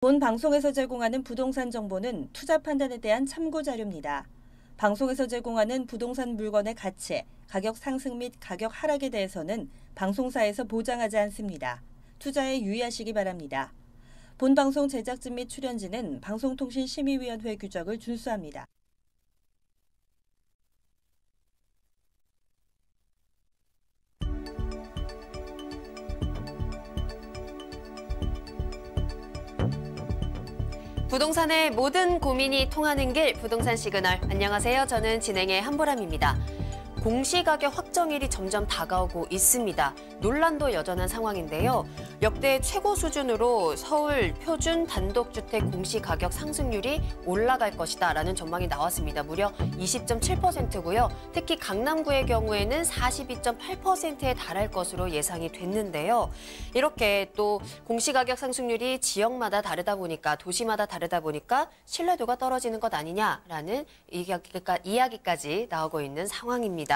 본 방송에서 제공하는 부동산 정보는 투자 판단에 대한 참고 자료입니다. 방송에서 제공하는 부동산 물건의 가치, 가격 상승 및 가격 하락에 대해서는 방송사에서 보장하지 않습니다. 투자에 유의하시기 바랍니다. 본 방송 제작진 및 출연진은 방송통신심의위원회 규정을 준수합니다. 부동산의 모든 고민이 통하는 길, 부동산 시그널. 안녕하세요. 저는 진행의 한보람입니다. 공시가격 확정일이 점점 다가오고 있습니다. 논란도 여전한 상황인데요. 역대 최고 수준으로 서울 표준 단독주택 공시가격 상승률이 올라갈 것이다라는 전망이 나왔습니다. 무려 20.7%고요. 특히 강남구의 경우에는 42.8%에 달할 것으로 예상이 됐는데요. 이렇게 또 공시가격 상승률이 지역마다 다르다 보니까, 도시마다 다르다 보니까 신뢰도가 떨어지는 것 아니냐라는 이야기까지 나오고 있는 상황입니다.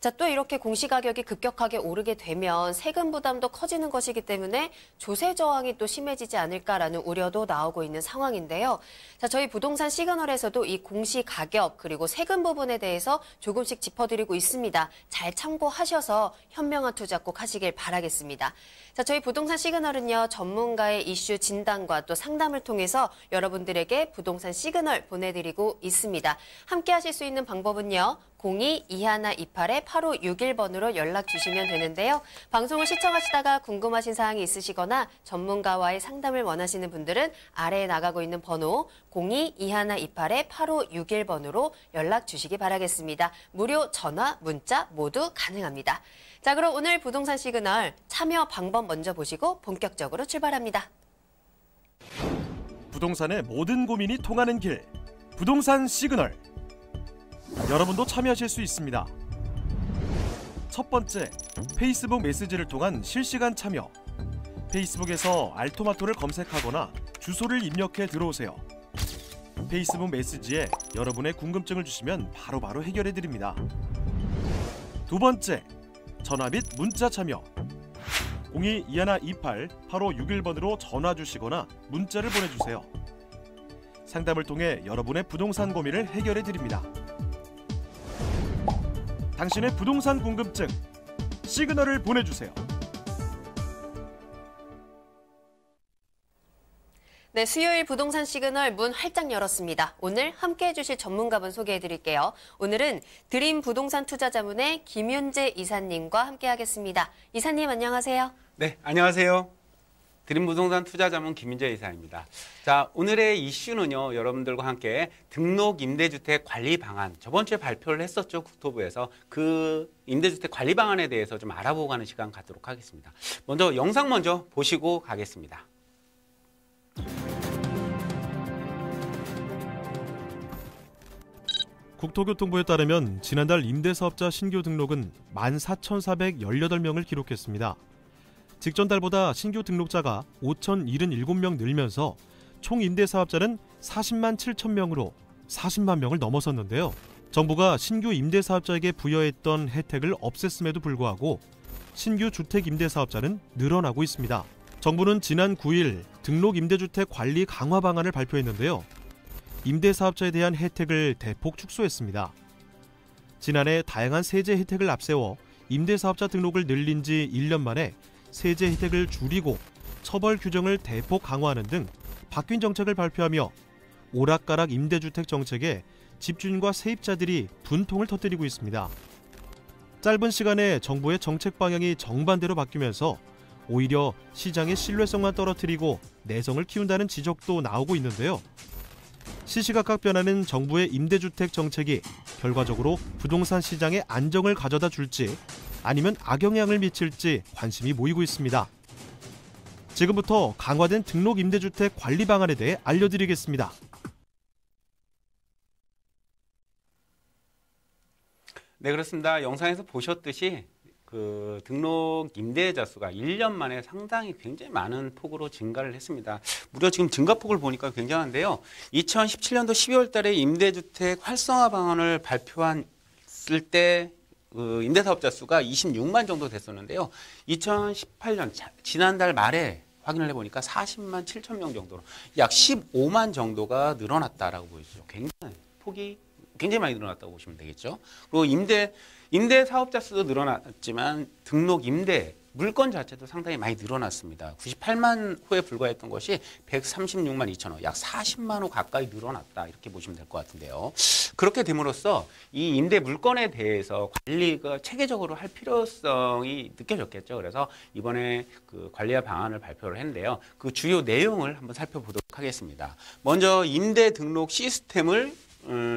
자, 또 이렇게 공시가격이 급격하게 오르게 되면 세금 부담도 커지는 것이기 때문에 조세 저항이 또 심해지지 않을까라는 우려도 나오고 있는 상황인데요. 자, 저희 부동산 시그널에서도 이 공시가격 그리고 세금 부분에 대해서 조금씩 짚어드리고 있습니다. 잘 참고하셔서 현명한 투자 꼭 하시길 바라겠습니다. 자, 저희 부동산 시그널은요, 전문가의 이슈 진단과 또 상담을 통해서 여러분들에게 부동산 시그널 보내드리고 있습니다. 함께 하실 수 있는 방법은요, 02-2128-8561번으로 연락 주시면 되는데요. 방송을 시청하시다가 궁금하신 사항이 있으시거나 전문가와의 상담을 원하시는 분들은 아래에 나가고 있는 번호 02-2128-8561번으로 연락 주시기 바라겠습니다. 무료 전화, 문자 모두 가능합니다. 자, 그럼 오늘 부동산 시그널 참여 방법 먼저 보시고 본격적으로 출발합니다. 부동산의 모든 고민이 통하는 길, 부동산 시그널. 여러분도 참여하실 수 있습니다. 첫 번째, 페이스북 메시지를 통한 실시간 참여. 페이스북에서 알토마토를 검색하거나 주소를 입력해 들어오세요. 페이스북 메시지에 여러분의 궁금증을 주시면 바로바로 해결해 드립니다. 두 번째, 전화 및 문자 참여. 02-2128-8561번으로 전화 주시거나 문자를 보내주세요. 상담을 통해 여러분의 부동산 고민을 해결해 드립니다. 당신의 부동산 궁금증, 시그널을 보내주세요. 네, 수요일 부동산 시그널 문 활짝 열었습니다. 오늘 함께해 주실 전문가분 소개해 드릴게요. 오늘은 드림 부동산 투자자문의 김윤재 이사님과 함께하겠습니다. 이사님 안녕하세요. 네, 안녕하세요. 드림 부동산 투자자문 김윤재 이사입니다. 자, 오늘의 이슈는요, 여러분들과 함께 등록 임대주택 관리 방안, 저번 주에 발표를 했었죠, 국토부에서. 그 임대주택 관리 방안에 대해서 좀 알아보고 가는 시간 갖도록 하겠습니다. 먼저 영상 먼저 보시고 가겠습니다. 국토교통부에 따르면 지난달 임대사업자 신규 등록은 14,418명을 기록했습니다. 직전 달보다 신규 등록자가 5,077명 늘면서 총 임대사업자는 40만 7천 명으로 40만 명을 넘어섰는데요. 정부가 신규 임대사업자에게 부여했던 혜택을 없앴음에도 불구하고 신규 주택 임대사업자는 늘어나고 있습니다. 정부는 지난 9일 등록 임대주택 관리 강화 방안을 발표했는데요. 임대사업자에 대한 혜택을 대폭 축소했습니다. 지난해 다양한 세제 혜택을 앞세워 임대사업자 등록을 늘린 지 1년 만에 세제 혜택을 줄이고 처벌 규정을 대폭 강화하는 등 바뀐 정책을 발표하며 오락가락 임대주택 정책에 집주인과 세입자들이 분통을 터뜨리고 있습니다. 짧은 시간에 정부의 정책 방향이 정반대로 바뀌면서 오히려 시장의 신뢰성만 떨어뜨리고 내성을 키운다는 지적도 나오고 있는데요. 시시각각 변하는 정부의 임대주택 정책이 결과적으로 부동산 시장에 안정을 가져다 줄지 아니면 악영향을 미칠지 관심이 모이고 있습니다. 지금부터 강화된 등록 임대주택 관리 방안에 대해 알려드리겠습니다. 네, 그렇습니다. 영상에서 보셨듯이 그 등록 임대자 수가 1년 만에 상당히 굉장히 많은 폭으로 증가를 했습니다. 무려 지금 증가폭을 보니까 굉장한데요. 2017년도 12월 달에 임대주택 활성화 방안을 발표했을 때 임대사업자 수가 26만 정도 됐었는데요. 2018년 지난달 말에 확인을 해보니까 40만 7천 명 정도로 약 15만 정도가 늘어났다라고 보이죠. 굉장히 폭이 굉장히 많이 늘어났다고 보시면 되겠죠. 그리고 임대 사업자 수도 늘어났지만 등록 임대 물건 자체도 상당히 많이 늘어났습니다. 98만 호에 불과했던 것이 136만 2천 호, 약 40만 호 가까이 늘어났다 이렇게 보시면 될 것 같은데요. 그렇게 됨으로써 이 임대 물건에 대해서 관리가 체계적으로 할 필요성이 느껴졌겠죠. 그래서 이번에 그 관리화 방안을 발표를 했는데요. 그 주요 내용을 한번 살펴보도록 하겠습니다. 먼저 임대 등록 시스템을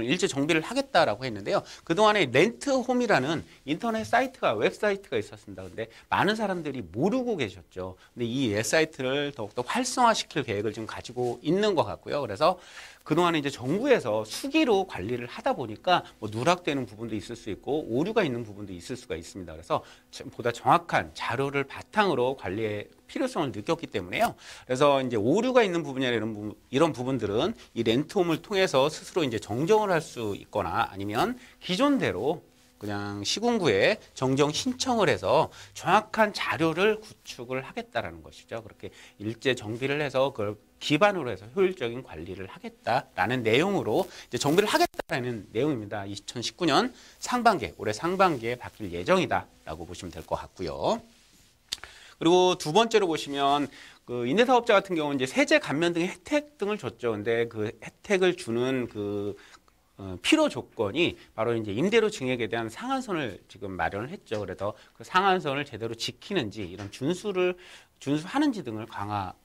일제 정비를 하겠다라고 했는데요. 그동안에 렌트홈이라는 인터넷 사이트가 웹사이트가 있었습니다. 근데 많은 사람들이 모르고 계셨죠. 근데 이 웹사이트를 더욱더 활성화시킬 계획을 지금 가지고 있는 것 같고요. 그래서 그동안에 이제 정부에서 수기로 관리를 하다 보니까 뭐 누락되는 부분도 있을 수 있고 오류가 있는 부분도 있을 수가 있습니다. 그래서 보다 정확한 자료를 바탕으로 관리의 필요성을 느꼈기 때문에요. 그래서 이제 오류가 있는 부분이나 이런 부분들은 이 렌트홈을 통해서 스스로 이제 정정을 할 수 있거나 아니면 기존대로 그냥 시군구에 정정 신청을 해서 정확한 자료를 구축을 하겠다라는 것이죠. 그렇게 일제 정비를 해서 그걸 기반으로 해서 효율적인 관리를 하겠다라는 내용으로 이제 정비를 하겠다라는 내용입니다. 2019년 상반기, 올해 상반기에 바뀔 예정이다라고 보시면 될 것 같고요. 그리고 두 번째로 보시면 그 임대사업자 같은 경우는 이제 세제 감면 등의 혜택 등을 줬죠. 근데 그 혜택을 주는 그 필요 조건이 바로 이제 임대료 증액에 대한 상한선을 지금 마련을 했죠. 그래서 그 상한선을 제대로 지키는지 이런 준수하는지 등을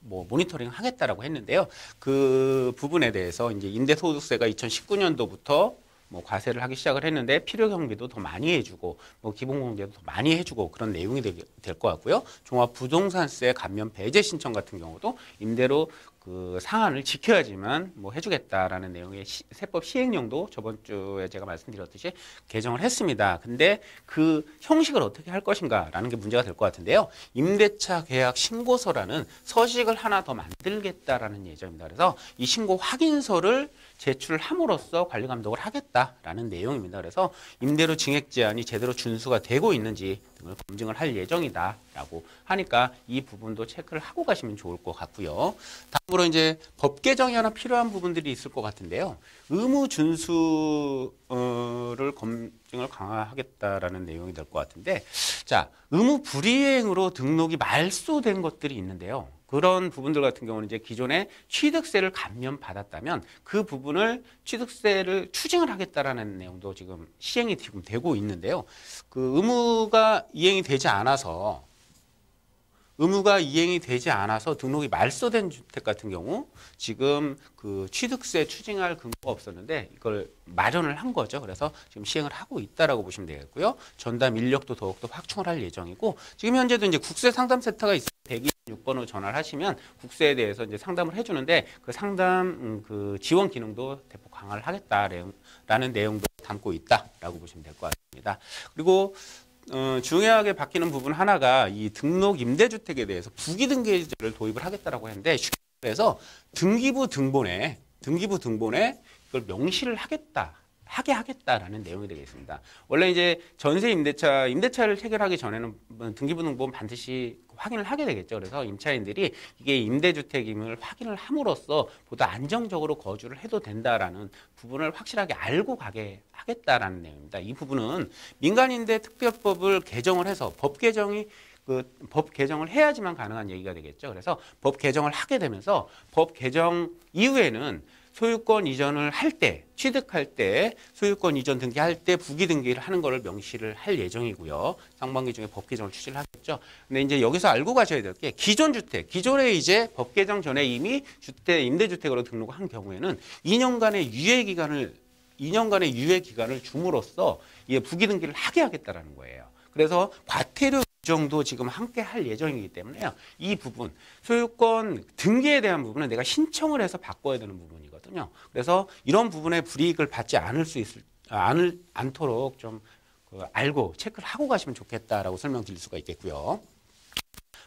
모니터링 하겠다라고 했는데요. 그 부분에 대해서 이제 임대소득세가 2019년도부터 과세를 하기 시작을 했는데 필요 경비도 더 많이 해주고 기본 공제도 더 많이 해주고 그런 내용이 될 것 같고요. 종합 부동산세 감면 배제 신청 같은 경우도 임대료 그 상한을 지켜야지만 해주겠다라는 내용의 세법 시행령도 저번 주에 제가 말씀드렸듯이 개정을 했습니다. 근데 그 형식을 어떻게 할 것인가라는 게 문제가 될 것 같은데요. 임대차 계약 신고서라는 서식을 하나 더 만들겠다라는 예정입니다. 그래서 이 신고 확인서를 제출함으로써 관리 감독을 하겠다라는 내용입니다. 그래서 임대료 증액 제한이 제대로 준수가 되고 있는지 등을 검증을 할 예정이다라고 하니까 이 부분도 체크를 하고 가시면 좋을 것 같고요. 다음으로 이제 법 개정이 하나 필요한 부분들이 있을 것 같은데요. 의무 준수를 검증을 강화하겠다라는 내용이 될 것 같은데, 자, 의무 불이행으로 등록이 말소된 것들이 있는데요. 그런 부분들 같은 경우는 이제 기존에 취득세를 감면받았다면 그 부분을 취득세를 추징을 하겠다라는 내용도 지금 시행이 지금 되고 있는데요. 그 의무가 이행이 되지 않아서 등록이 말소된 주택 같은 경우 지금 그 취득세 추징할 근거가 없었는데 이걸 마련을 한 거죠. 그래서 지금 시행을 하고 있다라고 보시면 되겠고요. 전담 인력도 더욱더 확충을 할 예정이고 지금 현재도 이제 국세 상담 센터가 있어요. 126번으로 전화를 하시면 국세에 대해서 이제 상담을 해주는데 그 상담 그 지원 기능도 대폭 강화를 하겠다라는 내용도 담고 있다라고 보시면 될 것 같습니다. 그리고 중요하게 바뀌는 부분 하나가 이 등록 임대주택에 대해서 부기등기제를 도입을 하겠다라고 했는데 쉽게 말해서 등기부 등본에 이걸 명시를 하게 하겠다라는 내용이 되겠습니다. 원래 이제 전세 임대차를 체결하기 전에는 등기부 등본 반드시 확인을 하게 되겠죠. 그래서 임차인들이 이게 임대주택임을 확인을 함으로써 보다 안정적으로 거주를 해도 된다라는 부분을 확실하게 알고 가게 하겠다라는 내용입니다. 이 부분은 민간임대특별법을 개정을 해서 법 개정을 해야지만 가능한 얘기가 되겠죠. 그래서 법 개정을 하게 되면서 법 개정 이후에는 소유권 이전을 할 때, 취득할 때, 소유권 이전 등기할 때 부기 등기를 하는 것을 명시를 할 예정이고요. 상반기 중에 법 개정을 추진을 하겠죠. 근데 이제 여기서 알고 가셔야 될 게 기존에 이제 법 개정 전에 이미 임대주택으로 등록한 경우에는 2년간의 유예 기간을 줌으로써 이게 부기 등기를 하게 하겠다라는 거예요. 그래서 과태료 규정도 지금 함께 할 예정이기 때문에요. 이 부분, 소유권 등기에 대한 부분은 내가 신청을 해서 바꿔야 되는 부분이거든요. 그래서 이런 부분에 불이익을 받지 않도록 좀 알고 체크를 하고 가시면 좋겠다라고 설명드릴 수가 있겠고요.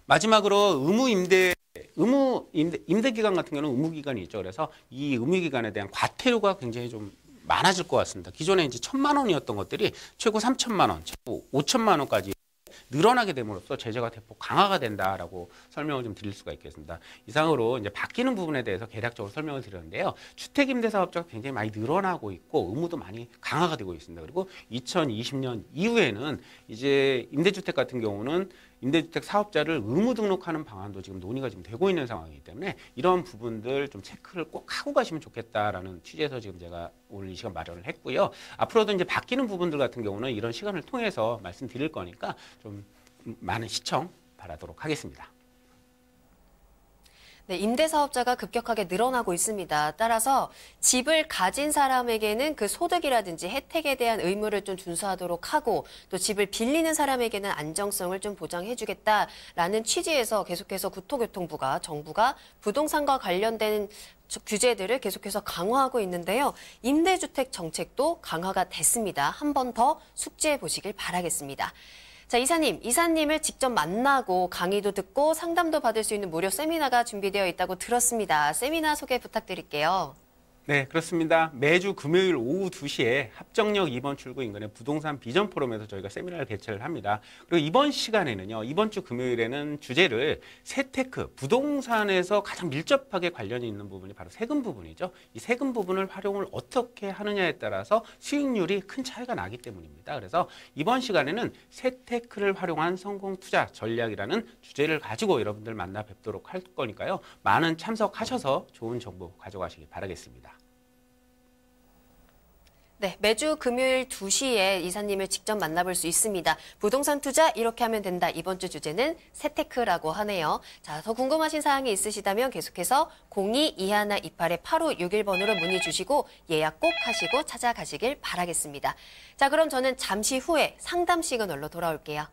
마지막으로 임대 기간 같은 경우는 의무 기간이 있죠. 그래서 이 의무 기간에 대한 과태료가 굉장히 좀 많아질 것 같습니다. 기존에 이제 1,000만 원이었던 것들이 최고 3,000만 원, 최고 5,000만 원까지 늘어나게 됨으로써 제재가 대폭 강화가 된다라고 설명을 좀 드릴 수가 있겠습니다. 이상으로 이제 바뀌는 부분에 대해서 개략적으로 설명을 드렸는데요. 주택임대사업자가 굉장히 많이 늘어나고 있고 의무도 많이 강화가 되고 있습니다. 그리고 2020년 이후에는 이제 임대주택 같은 경우는 임대주택 사업자를 의무 등록하는 방안도 지금 논의가 지금 되고 있는 상황이기 때문에 이런 부분들 좀 체크를 꼭 하고 가시면 좋겠다라는 취지에서 지금 제가 오늘 이 시간 마련을 했고요. 앞으로도 이제 바뀌는 부분들 같은 경우는 이런 시간을 통해서 말씀드릴 거니까 좀 많은 시청 바라도록 하겠습니다. 네, 임대사업자가 급격하게 늘어나고 있습니다. 따라서 집을 가진 사람에게는 그 소득이라든지 혜택에 대한 의무를 좀 준수하도록 하고 또 집을 빌리는 사람에게는 안정성을 좀 보장해주겠다라는 취지에서 계속해서 국토교통부가 정부가 부동산과 관련된 규제들을 계속해서 강화하고 있는데요. 임대주택 정책도 강화가 됐습니다. 한 번 더 숙지해 보시길 바라겠습니다. 자, 이사님을 직접 만나고 강의도 듣고 상담도 받을 수 있는 무료 세미나가 준비되어 있다고 들었습니다. 세미나 소개 부탁드릴게요. 네, 그렇습니다. 매주 금요일 오후 2시에 합정역 2번 출구 인근의 부동산 비전 포럼에서 저희가 세미나를 개최를 합니다. 그리고 이번 시간에는요, 이번 주 금요일에는 주제를 세테크, 부동산에서 가장 밀접하게 관련이 있는 부분이 바로 세금 부분이죠. 이 세금 부분을 활용을 어떻게 하느냐에 따라서 수익률이 큰 차이가 나기 때문입니다. 그래서 이번 시간에는 세테크를 활용한 성공 투자 전략이라는 주제를 가지고 여러분들 만나 뵙도록 할 거니까요. 많은 참석하셔서 좋은 정보 가져가시기 바라겠습니다. 네, 매주 금요일 2시에 이사님을 직접 만나볼 수 있습니다. 부동산 투자 이렇게 하면 된다. 이번 주 주제는 세테크라고 하네요. 자, 더 궁금하신 사항이 있으시다면 계속해서 02-2128-8561번으로 문의 주시고 예약 꼭 하시고 찾아가시길 바라겠습니다. 자, 그럼 저는 잠시 후에 상담 시그널로 돌아올게요.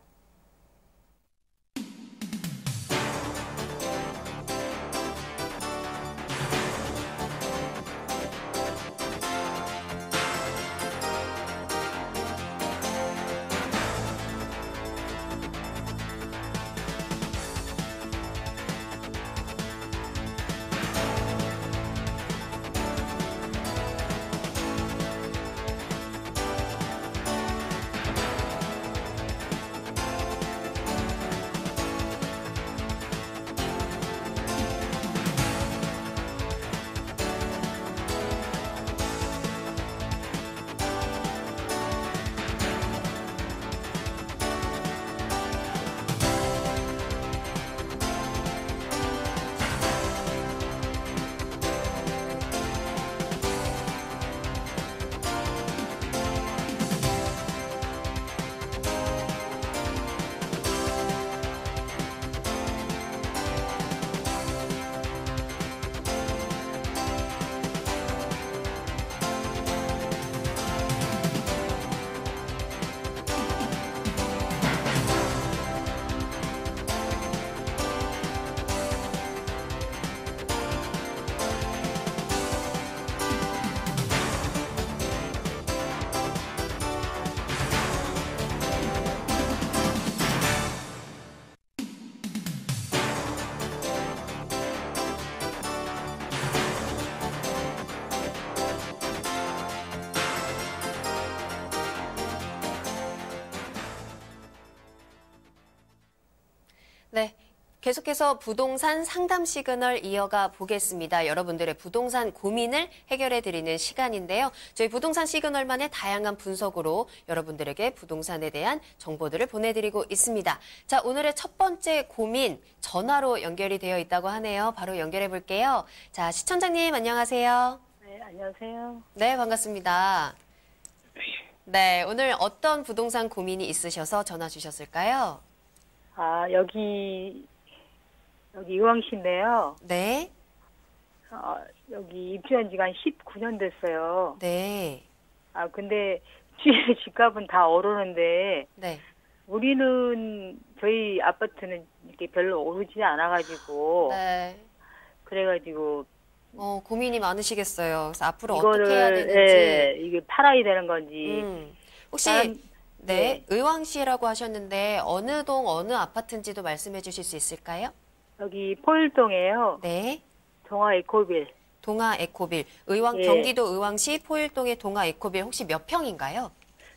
네. 계속해서 부동산 상담 시그널 이어가 보겠습니다. 여러분들의 부동산 고민을 해결해드리는 시간인데요. 저희 부동산 시그널만의 다양한 분석으로 여러분들에게 부동산에 대한 정보들을 보내드리고 있습니다. 자, 오늘의 첫 번째 고민 전화로 연결이 되어 있다고 하네요. 바로 연결해 볼게요. 자, 시청자님 안녕하세요. 네, 안녕하세요. 네, 반갑습니다. 네, 오늘 어떤 부동산 고민이 있으셔서 전화 주셨을까요? 아, 여기 의왕시인데요. 네. 여기 입주한 지가 한 19년 됐어요. 네. 아, 근데 주위에 집값은 다 오르는데 네. 우리는 저희 아파트는 이렇게 별로 오르지 않아가지고 네. 그래가지고 고민이 많으시겠어요. 그래서 앞으로 이거를 어떻게 해야 되는지. 예, 이게 팔아야 되는 건지. 혹시 네, 의왕시라고 하셨는데 어느 동 어느 아파트인지도 말씀해 주실 수 있을까요? 여기 포일동이에요. 네. 동아 에코빌. 동아 에코빌. 예. 경기도 의왕시 포일동의 동아 에코빌 혹시 몇 평인가요?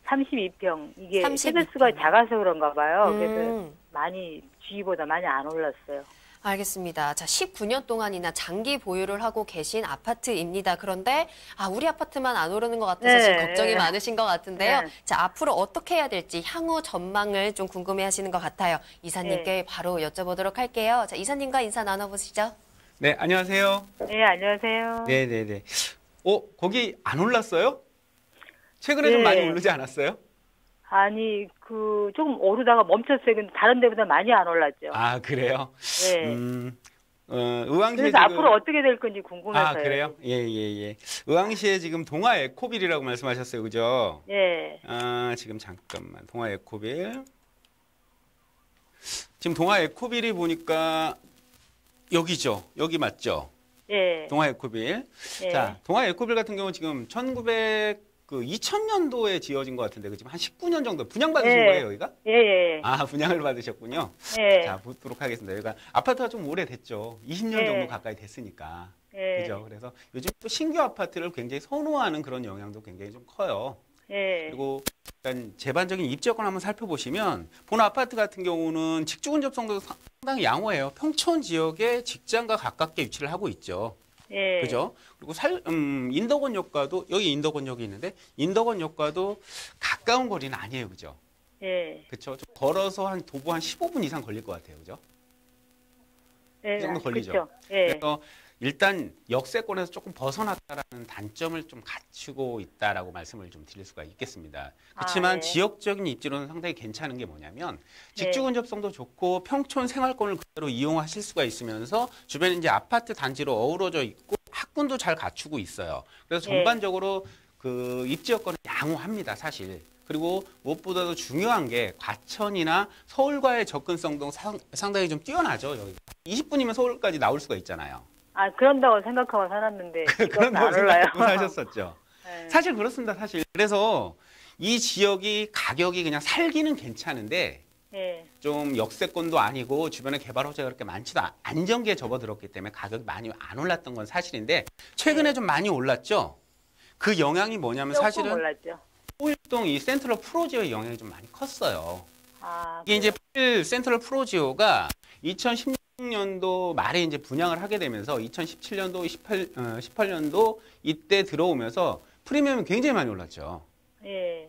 32평. 이게 32평. 세대수가 작아서 그런가 봐요. 그래서 음. 많이 주위보다 많이 안 올랐어요. 알겠습니다. 자, 19년 동안이나 장기 보유를 하고 계신 아파트입니다. 그런데 우리 아파트만 안 오르는 것 같아서 네. 지금 걱정이 많으신 것 같은데요. 네. 자, 앞으로 어떻게 해야 될지 향후 전망을 좀 궁금해하시는 것 같아요. 이사님께 바로 여쭤보도록 할게요. 자, 이사님과 인사 나눠보시죠. 네, 안녕하세요. 네, 안녕하세요. 네네네. 거기 안 올랐어요? 최근에 좀 네. 많이 오르지 않았어요? 아니, 조금 오르다가 멈췄어요. 근데 다른 데보다 많이 안 올랐죠. 아, 그래요? 네. 의왕시에 그래서 앞으로 어떻게 될 건지 궁금해서요. 아, 그래요? 예. 의왕시에 지금 동아 에코빌이라고 말씀하셨어요. 그죠? 예. 지금 잠깐만. 동아 에코빌. 지금 동아 에코빌이 보니까 여기죠. 여기 맞죠? 예. 동아 에코빌. 예. 자, 동아 에코빌 같은 경우는 지금 2000년도에 지어진 것 같은데, 지금 한 19년 정도 분양받으신 예. 거예요, 여기가? 예. 아, 분양을 받으셨군요. 예. 자, 보도록 하겠습니다. 여기가 아파트가 좀 오래됐죠. 20년 예. 정도 가까이 됐으니까. 예. 그죠? 그래서 요즘 또 신규 아파트를 굉장히 선호하는 그런 영향도 굉장히 좀 커요. 예. 그리고 일단 제반적인 입지 여건 한번 살펴보시면 본 아파트 같은 경우는 직주근 접성도 상당히 양호해요. 평촌 지역에 직장과 가깝게 위치를 하고 있죠. 예. 그죠? 그리고 인덕원역과도 여기 인덕원역이 있는데 인덕원역과도 가까운 거리는 아니에요. 그죠? 예. 그렇죠. 좀 걸어서 한 도보 한 15분 이상 걸릴 것 같아요. 그죠? 예. 그 정도 걸리죠. 그쵸. 예. 그래서 일단 역세권에서 조금 벗어났다라는 단점을 좀 갖추고 있다라고 말씀을 좀 드릴 수가 있겠습니다. 그렇지만 예. 지역적인 입지로는 상당히 괜찮은 게 뭐냐면 예. 직주 근접성도 좋고 평촌 생활권을 그대로 이용하실 수가 있으면서 주변에 이제 아파트 단지로 어우러져 있고 학군도 잘 갖추고 있어요. 그래서 예. 전반적으로 그 입지 여건은 양호합니다, 사실. 그리고 무엇보다도 중요한 게 과천이나 서울과의 접근성도 상당히 좀 뛰어나죠. 여기 20분이면 서울까지 나올 수가 있잖아요. 아, 그런다고 생각하고 살았는데 그런 안 올라요. 생각하고 사셨었죠. 예. 사실 그렇습니다. 사실 그래서 이 지역이 가격이 그냥 살기는 괜찮은데 예. 좀 역세권도 아니고 주변에 개발 호재가 그렇게 많지도 안정기에 접어들었기 때문에 가격이 많이 안 올랐던 건 사실인데 최근에 좀 많이 올랐죠. 그 영향이 뭐냐면 조금 사실은 올랐죠. 포일동 이 센트럴 프로지오의 영향이 좀 많이 컸어요. 아, 이게 이제 포일 센트럴 프로지오가 2016년도 말에 이제 분양을 하게 되면서 2017년도, 18년도 이때 들어오면서 프리미엄이 굉장히 많이 올랐죠. 예.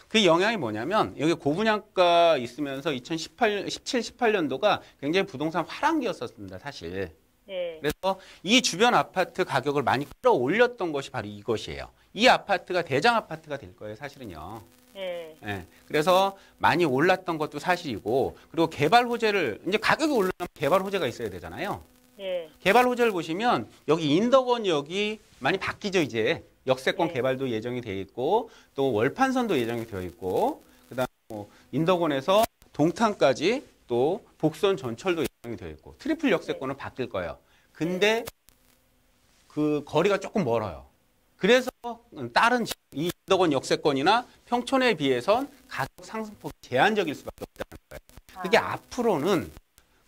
그 영향이 뭐냐면 여기 고분양가 있으면서 2017, 18년도가 굉장히 부동산 화랑기였었습니다, 사실. 예. 그래서 이 주변 아파트 가격을 많이 끌어올렸던 것이 바로 이것이에요. 이 아파트가 대장 아파트가 될 거예요, 사실은요. 예. 예. 그래서 많이 올랐던 것도 사실이고, 그리고 개발 호재를, 이제 가격이 오르려면 개발 호재가 있어야 되잖아요. 예. 개발 호재를 보시면 여기 인덕원역이 많이 바뀌죠, 이제. 역세권 네. 개발도 예정이 돼 있고, 또 월판선도 예정이 되어 있고, 그다음 인덕원에서 동탄까지 또 복선 전철도 예정이 되어 있고, 트리플 역세권은 바뀔 거예요. 근데 그 거리가 조금 멀어요. 그래서 다른 이 인덕원 역세권이나 평촌에 비해선 가격 상승폭이 제한적일 수밖에 없다는 거예요. 그게 앞으로는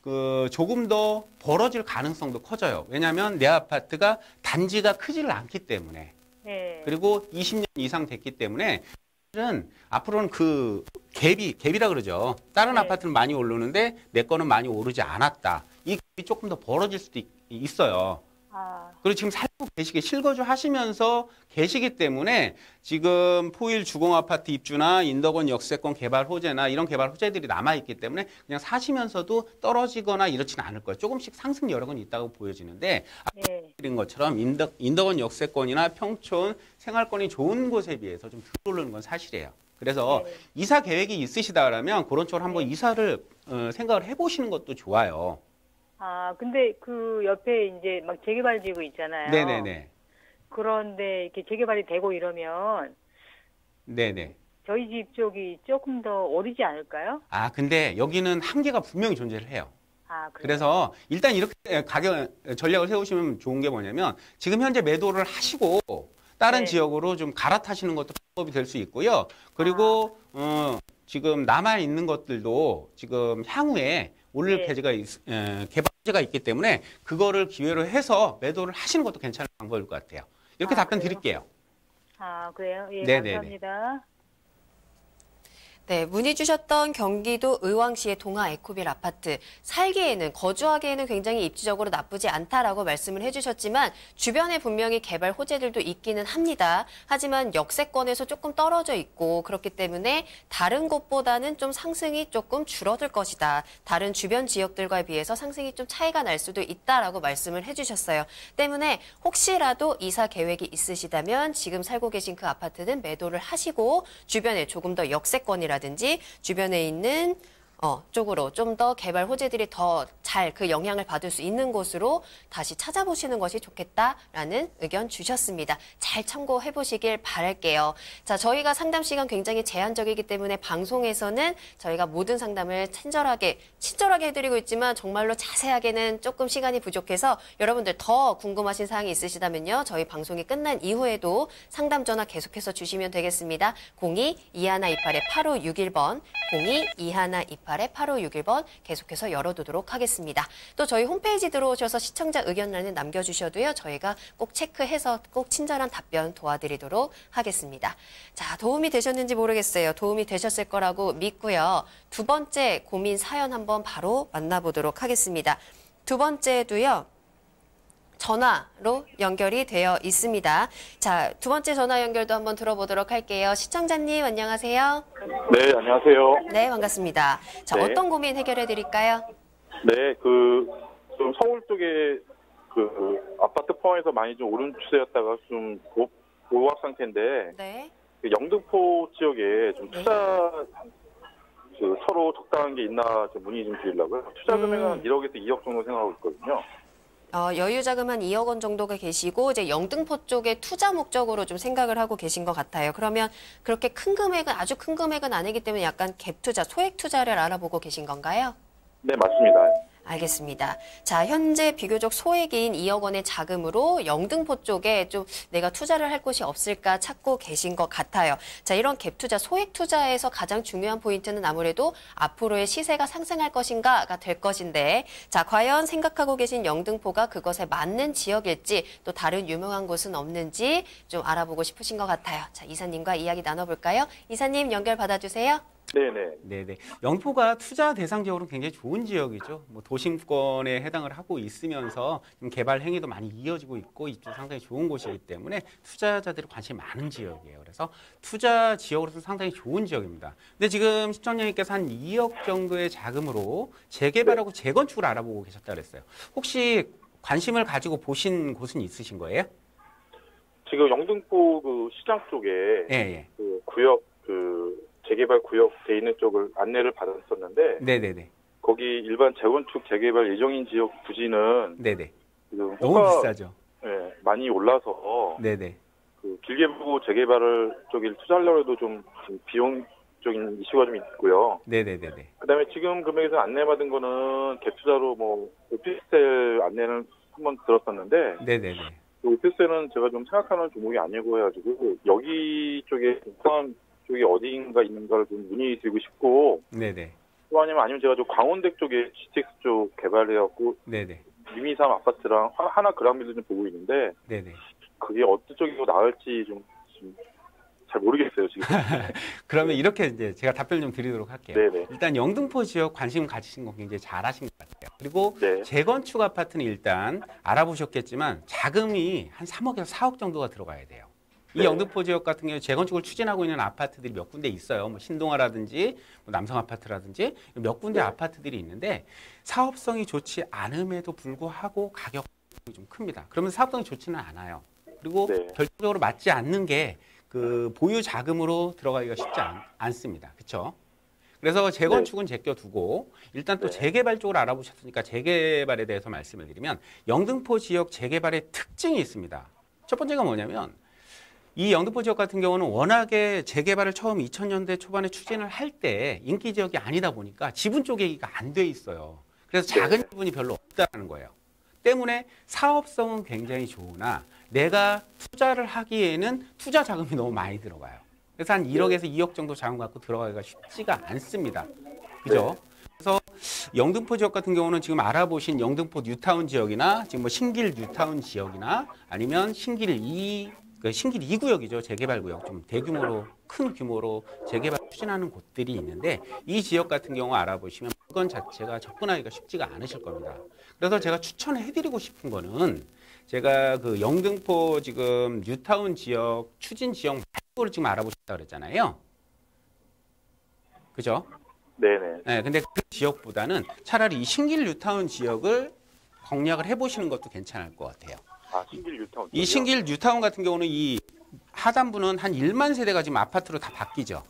그 조금 더 벌어질 가능성도 커져요. 왜냐하면 내 아파트가 단지가 크지를 않기 때문에. 예. 그리고 20년 이상 됐기 때문에 사실은 앞으로는 그 갭이라 그러죠. 다른 네. 아파트는 많이 오르는데 내 거는 많이 오르지 않았다. 이 갭이 조금 더 벌어질 수도 있어요. 아, 그리고 지금 살고 계시게 실거주 하시면서 계시기 때문에 지금 포일 주공 아파트 입주나 인덕원 역세권 개발 호재나 이런 개발 호재들이 남아있기 때문에 그냥 사시면서도 떨어지거나 이렇지는 않을 거예요. 조금씩 상승 여력은 있다고 보여지는데 예. 드린 것처럼 인덕원 역세권이나 평촌 생활권이 좋은 곳에 비해서 좀 덜 오르는 건 사실이에요. 그래서 네. 이사 계획이 있으시다라면 그런 쪽으로 한번 네. 이사를 생각을 해보시는 것도 좋아요. 아, 근데 그 옆에 이제 막 재개발 지구 있잖아요. 네네네. 그런데 이렇게 재개발이 되고 이러면 네네. 저희 집 쪽이 조금 더 오르지 않을까요? 아, 근데 여기는 한계가 분명히 존재를 해요. 아, 그래요? 그래서 일단 이렇게 가격 전략을 세우시면 좋은 게 뭐냐면 지금 현재 매도를 하시고 다른 네. 지역으로 좀 갈아타시는 것도 방법이 될 수 있고요. 그리고 지금 남아 있는 것들도 지금 향후에 오를 네. 개발제가 있기 때문에 그거를 기회로 해서 매도를 하시는 것도 괜찮은 방법일 것 같아요. 이렇게 아, 답변 그래요? 드릴게요. 아, 그래요? 예, 네네네. 감사합니다. 네, 문의 주셨던 경기도 의왕시의 동아 에코빌 아파트. 살기에는, 거주하기에는 굉장히 입지적으로 나쁘지 않다라고 말씀을 해주셨지만 주변에 분명히 개발 호재들도 있기는 합니다. 하지만 역세권에서 조금 떨어져 있고 그렇기 때문에 다른 곳보다는 좀 상승이 조금 줄어들 것이다. 다른 주변 지역들과에 비해서 상승이 좀 차이가 날 수도 있다라고 말씀을 해주셨어요. 때문에 혹시라도 이사 계획이 있으시다면 지금 살고 계신 그 아파트는 매도를 하시고 주변에 조금 더 역세권이라 든지 주변에 있는 쪽으로 좀 더 개발 호재들이 더 잘 그 영향을 받을 수 있는 곳으로 다시 찾아보시는 것이 좋겠다라는 의견 주셨습니다. 잘 참고해 보시길 바랄게요. 자, 저희가 상담 시간 굉장히 제한적이기 때문에 방송에서는 저희가 모든 상담을 친절하게 해드리고 있지만 정말로 자세하게는 조금 시간이 부족해서 여러분들 더 궁금하신 사항이 있으시다면요. 저희 방송이 끝난 이후에도 상담 전화 계속해서 주시면 되겠습니다. 02-2128-8561번, 02-2128-8561번 계속해서 열어두도록 하겠습니다. 또 저희 홈페이지 들어오셔서 시청자 의견란에 남겨주셔도요. 저희가 꼭 체크해서 꼭 친절한 답변 도와드리도록 하겠습니다. 자, 도움이 되셨는지 모르겠어요. 도움이 되셨을 거라고 믿고요. 두 번째 고민 사연 한번 바로 만나보도록 하겠습니다. 두 번째도요. 전화로 연결이 되어 있습니다. 자, 두 번째 전화 연결도 한번 들어보도록 할게요. 시청자님 안녕하세요. 네, 안녕하세요. 네, 반갑습니다. 자, 네. 어떤 고민 해결해 드릴까요? 네, 좀 서울 쪽에 아파트 포함해서 많이 좀 오른 추세였다가 좀 보합 상태인데, 네. 영등포 지역에 좀 네. 투자, 서로 적당한 게 있나 좀 문의 좀 드리려고요. 투자 금액은 1억에서 2억 정도 생각하고 있거든요. 여유 자금 한 2억 원 정도가 계시고 이제 영등포 쪽에 투자 목적으로 좀 생각을 하고 계신 것 같아요. 그러면 그렇게 큰 금액은 아주 큰 금액은 아니기 때문에 약간 갭 투자, 소액 투자를 알아보고 계신 건가요? 네, 맞습니다. 알겠습니다. 자, 현재 비교적 소액인 2억 원의 자금으로 영등포 쪽에 좀 내가 투자를 할 곳이 없을까 찾고 계신 것 같아요. 자, 이런 갭 투자, 소액 투자에서 가장 중요한 포인트는 아무래도 앞으로의 시세가 상승할 것인가가 될 것인데, 자, 과연 생각하고 계신 영등포가 그것에 맞는 지역일지 또 다른 유명한 곳은 없는지 좀 알아보고 싶으신 것 같아요. 자, 이사님과 이야기 나눠볼까요? 이사님 연결 받아주세요. 네네. 영포가 투자 대상 지역으로 굉장히 좋은 지역이죠. 뭐 도심권에 해당을 하고 있으면서 좀 개발 행위도 많이 이어지고 있고 이쪽 상당히 좋은 곳이기 때문에 투자자들이 관심이 많은 지역이에요. 그래서 투자 지역으로서 상당히 좋은 지역입니다. 근데 지금 시청자님께서 한 2억 정도의 자금으로 재개발하고 재건축을 알아보고 계셨다 그랬어요. 혹시 관심을 가지고 보신 곳은 있으신 거예요? 지금 영등포 시장 쪽에 예. 구역 재개발 구역 돼 있는 쪽을 안내를 받았었는데, 네네네. 거기 일반 재건축 재개발 예정인 지역 부지는 네네. 지금 너무 비싸죠. 네, 많이 올라서 네네. 길게 보고 재개발을 쪽에 투자하려고 해도 좀 비용적인 이슈가 좀 있고요. 네네네네. 그다음에 지금 금액에서 안내받은 거는 갭 투자로 오피스텔 안내는 한번 들었었는데, 네네네. 오피스텔은 제가 좀 생각하는 종목이 아니고 해가지고 여기 쪽에 포함 쪽이 어디인가 있는가를 좀 문의 드리고 싶고, 네네. 또 아니면 제가 좀 강원대 쪽에 GTX 쪽 개발해갖고 네네. 유미삼 아파트랑 하나 그랑빌드 좀 보고 있는데, 네네. 그게 어떤 쪽이 더 나을지 좀 잘 모르겠어요 지금. 그러면 이렇게 이제 제가 답변 좀 드리도록 할게요. 네네. 일단 영등포 지역 관심 가지신 거 굉장히 잘하신 것 같아요. 그리고 네. 재건축 아파트는 일단 알아보셨겠지만 자금이 한 3억에서 4억 정도가 들어가야 돼요. 이 네. 영등포 지역 같은 경우에 재건축을 추진하고 있는 아파트들이 몇 군데 있어요. 뭐 신동아라든지 남성 아파트라든지 몇 군데 아파트들이 있는데 사업성이 좋지 않음에도 불구하고 가격이 좀 큽니다. 그러면 사업성이 좋지는 않아요. 그리고 결정적으로 맞지 않는 게 보유 자금으로 들어가기가 쉽지 않습니다. 그렇죠? 그래서 재건축은 제껴두고 일단 또 재개발 쪽으로 알아보셨으니까 재개발에 대해서 말씀을 드리면 영등포 지역 재개발의 특징이 있습니다. 첫 번째가 뭐냐면 이 영등포 지역 같은 경우는 워낙에 재개발을 처음 2000년대 초반에 추진을 할 때 인기 지역이 아니다 보니까 지분 쪼개기가 안 돼 있어요. 그래서 작은 지분이 별로 없다는 거예요. 때문에 사업성은 굉장히 좋으나 내가 투자를 하기에는 투자 자금이 너무 많이 들어가요. 그래서 한 1억에서 2억 정도 자금 갖고 들어가기가 쉽지가 않습니다. 그죠? 그래서 영등포 지역 같은 경우는 지금 알아보신 영등포 뉴타운 지역이나 지금 뭐 신길 뉴타운 지역이나 아니면 신길 2 그 신길 2구역이죠. 재개발 구역. 좀 대규모로 큰 규모로 재개발 추진하는 곳들이 있는데 이 지역 같은 경우 알아보시면 물건 자체가 접근하기가 쉽지가 않으실 겁니다. 그래서 제가 추천해드리고 싶은 거는 제가 그 영등포 지금 뉴타운 지역 추진 지역 말고를 지금 알아보셨다 그랬잖아요. 그죠? 네네. 네, 근데 그 지역보다는 차라리 이 신길 뉴타운 지역을 공략을 해보시는 것도 괜찮을 것 같아요. 아, 신길 뉴타운. 이 신길 뉴타운 같은 경우는 이 하단부는 한 1만 세대가 지금 아파트로 다 바뀌죠.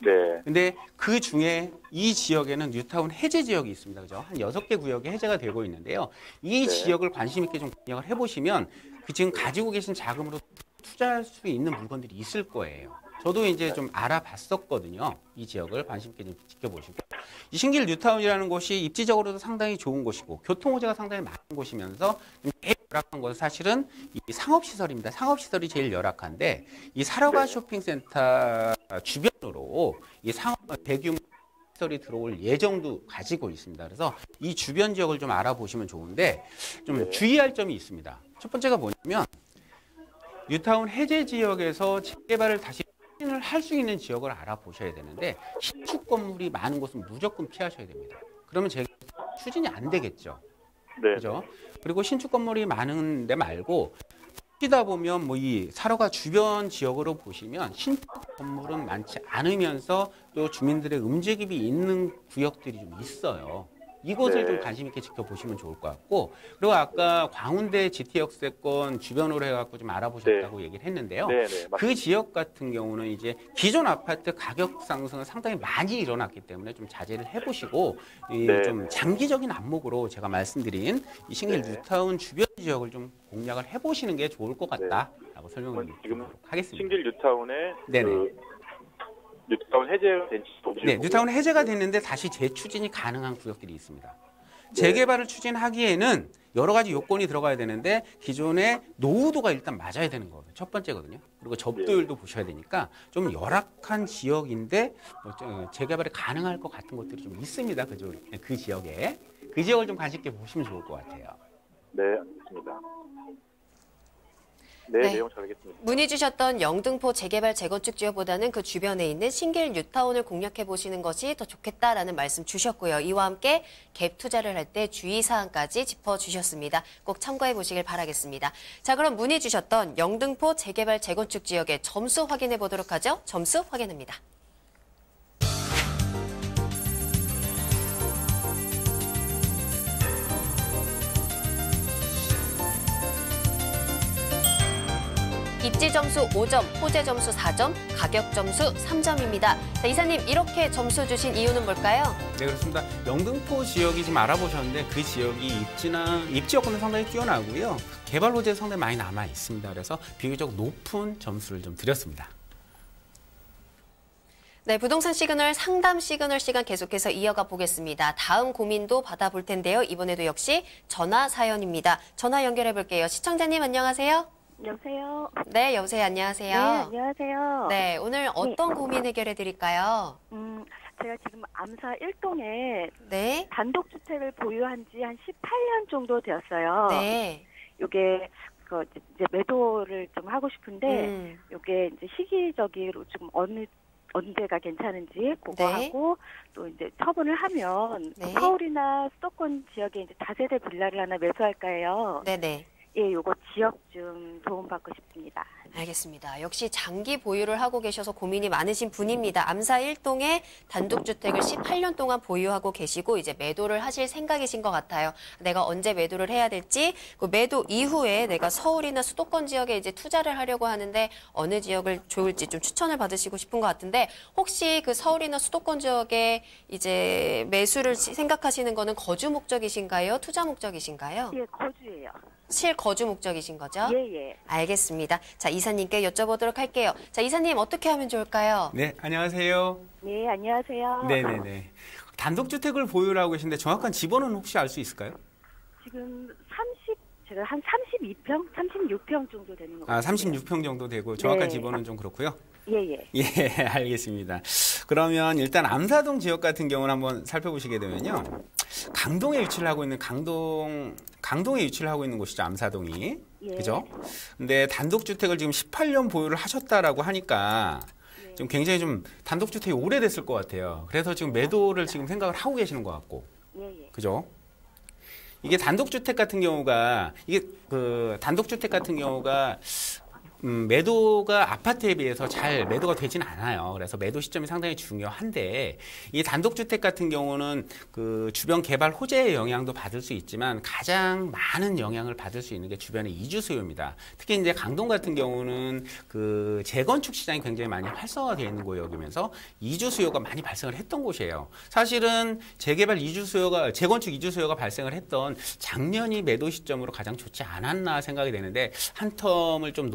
네. 근데 그 중에 이 지역에는 뉴타운 해제 지역이 있습니다. 그죠? 한 6개 구역이 해제가 되고 있는데요. 이 네. 지역을 관심 있게 좀 공략을 해보시면 그 지금 가지고 계신 자금으로 투자할 수 있는 물건들이 있을 거예요. 저도 이제 좀 알아봤었거든요. 이 지역을 관심 있게 좀 지켜보시고. 이 신길 뉴타운이라는 곳이 입지적으로도 상당히 좋은 곳이고 교통 호재가 상당히 많은 곳이면서 제일 열악한 것은 사실은 이 상업시설입니다. 상업시설이 제일 열악한데 이 사러가 쇼핑센터 주변으로 이 상업 대규모 시설이 들어올 예정도 가지고 있습니다. 그래서 이 주변 지역을 좀 알아보시면 좋은데 좀 주의할 점이 있습니다. 첫 번째가 뭐냐면 뉴타운 해제 지역에서 재개발을 다시 추진을 할 수 있는 지역을 알아보셔야 되는데 신축 건물이 많은 곳은 무조건 피하셔야 됩니다. 그러면 추진이 안 되겠죠. 네. 그죠? 그리고 신축 건물이 많은 데 말고 뛰다 보면 뭐 이 사러가 주변 지역으로 보시면 신축 건물은 많지 않으면서 또 주민들의 움직임이 있는 구역들이 좀 있어요. 이곳을 네. 좀 관심 있게 지켜보시면 좋을 것 같고 그리고 아까 광운대 GT역세권 주변으로 해갖고 좀 알아보셨다고 얘기를 했는데요. 네네. 맞습니다. 그 지역 같은 경우는 이제 기존 아파트 가격 상승은 상당히 많이 일어났기 때문에 좀 자제를 해보시고 네. 좀 장기적인 안목으로 제가 말씀드린 이 신길 네. 뉴타운 주변 지역을 좀 공략을 해보시는 게 좋을 것 같다라고 설명을 지금 드리도록 하겠습니다. 신길 뉴타운에 네네. 그 뉴타운 해제된 지역이 네, 뉴타운 해제가 됐는데 다시 재추진이 가능한 구역들이 있습니다. 재개발을 추진하기에는 여러 가지 요건이 들어가야 되는데 기존의 노후도가 일단 맞아야 되는 거거든요. 첫 번째거든요. 그리고 접도율도 보셔야 되니까 좀 열악한 지역인데 재개발이 가능할 것 같은 것들이 좀 있습니다. 그 지역에. 그 지역을 좀 관심 있게 보시면 좋을 것 같아요. 네, 알겠습니다. 네, 네. 내용 잘 알겠습니다. 문의 주셨던 영등포 재개발 재건축 지역보다는 그 주변에 있는 신길 뉴타운을 공략해 보시는 것이 더 좋겠다라는 말씀 주셨고요. 이와 함께 갭 투자를 할 때 주의사항까지 짚어주셨습니다. 꼭 참고해 보시길 바라겠습니다. 자, 그럼 문의 주셨던 영등포 재개발 재건축 지역의 점수 확인해 보도록 하죠. 점수 확인합니다. 입지 점수 5점, 호재 점수 4점, 가격 점수 3점입니다. 자, 이사님 이렇게 점수 주신 이유는 뭘까요? 네, 그렇습니다. 영등포 지역이 지금 알아보셨는데 그 지역이 입지 여건은 상당히 뛰어나고요. 개발 호재도 상당히 많이 남아 있습니다. 그래서 비교적 높은 점수를 좀 드렸습니다. 네, 부동산 시그널 상담 시그널 시간 계속해서 이어가 보겠습니다. 다음 고민도 받아볼 텐데요. 이번에도 역시 전화 사연입니다. 전화 연결해 볼게요. 시청자님 안녕하세요. 여보세요? 네, 여보세요. 안녕하세요. 네, 안녕하세요. 네, 오늘 어떤 고민 해결해 드릴까요? 제가 지금 암사 1동에 네. 단독주택을 보유한 지 한 18년 정도 되었어요. 네. 요게 이제 매도를 좀 하고 싶은데 요게 이제 시기적으로 좀 어느 데가 괜찮은지 그거 네. 하고 또 이제 처분을 하면 네. 서울이나 수도권 지역에 이제 다세대 빌라를 하나 매수할까 해요. 네네. 예, 요거 지역 좀 도움받고 싶습니다. 알겠습니다. 역시 장기 보유를 하고 계셔서 고민이 많으신 분입니다. 암사 1동에 단독주택을 18년 동안 보유하고 계시고 이제 매도를 하실 생각이신 것 같아요. 내가 언제 매도를 해야 될지, 그 매도 이후에 내가 서울이나 수도권 지역에 이제 투자를 하려고 하는데 어느 지역을 좋을지 좀 추천을 받으시고 싶은 것 같은데 혹시 그 서울이나 수도권 지역에 이제 매수를 생각하시는 거는 거주 목적이신가요? 투자 목적이신가요? 예, 거주예요. 실거주 목적이신 거죠? 예. 알겠습니다. 자, 이사님께 여쭤보도록 할게요. 자, 이사님 어떻게 하면 좋을까요? 네, 안녕하세요. 네, 안녕하세요. 네네네. 단독주택을 보유하고 계신데 정확한 집원은 혹시 알 수 있을까요? 지금 제가 한 32평, 36평 정도 되는 것 같아요. 36평 정도 되고 정확한 네. 집원은 좀 그렇고요. 예. 예, 알겠습니다. 그러면 일단 암사동 지역 같은 경우는 한번 살펴보시게 되면요. 강동에 위치를 하고 있는 강동 강동에 위치를 하고 있는 곳이죠. 암사동이. 예. 그죠? 근데 단독주택을 지금 18년 보유를 하셨다라고 하니까 지금 굉장히 좀 단독주택이 오래됐을 것 같아요. 그래서 지금 매도를 지금 생각을 하고 계시는 것 같고. 그죠? 이게 단독주택 같은 경우가 단독주택 같은 경우가 매도가 아파트에 비해서 잘 매도가 되진 않아요. 그래서 매도 시점이 상당히 중요한데 이 단독주택 같은 경우는 그 주변 개발 호재의 영향도 받을 수 있지만 가장 많은 영향을 받을 수 있는 게 주변의 이주 수요입니다. 특히 이제 강동 같은 경우는 그 재건축 시장이 굉장히 많이 활성화되어 있는 구역이면서 이주 수요가 많이 발생을 했던 곳이에요. 사실은 재개발 이주 수요가 재건축 이주 수요가 발생을 했던 작년이 매도 시점으로 가장 좋지 않았나 생각이 되는데 한 텀을 좀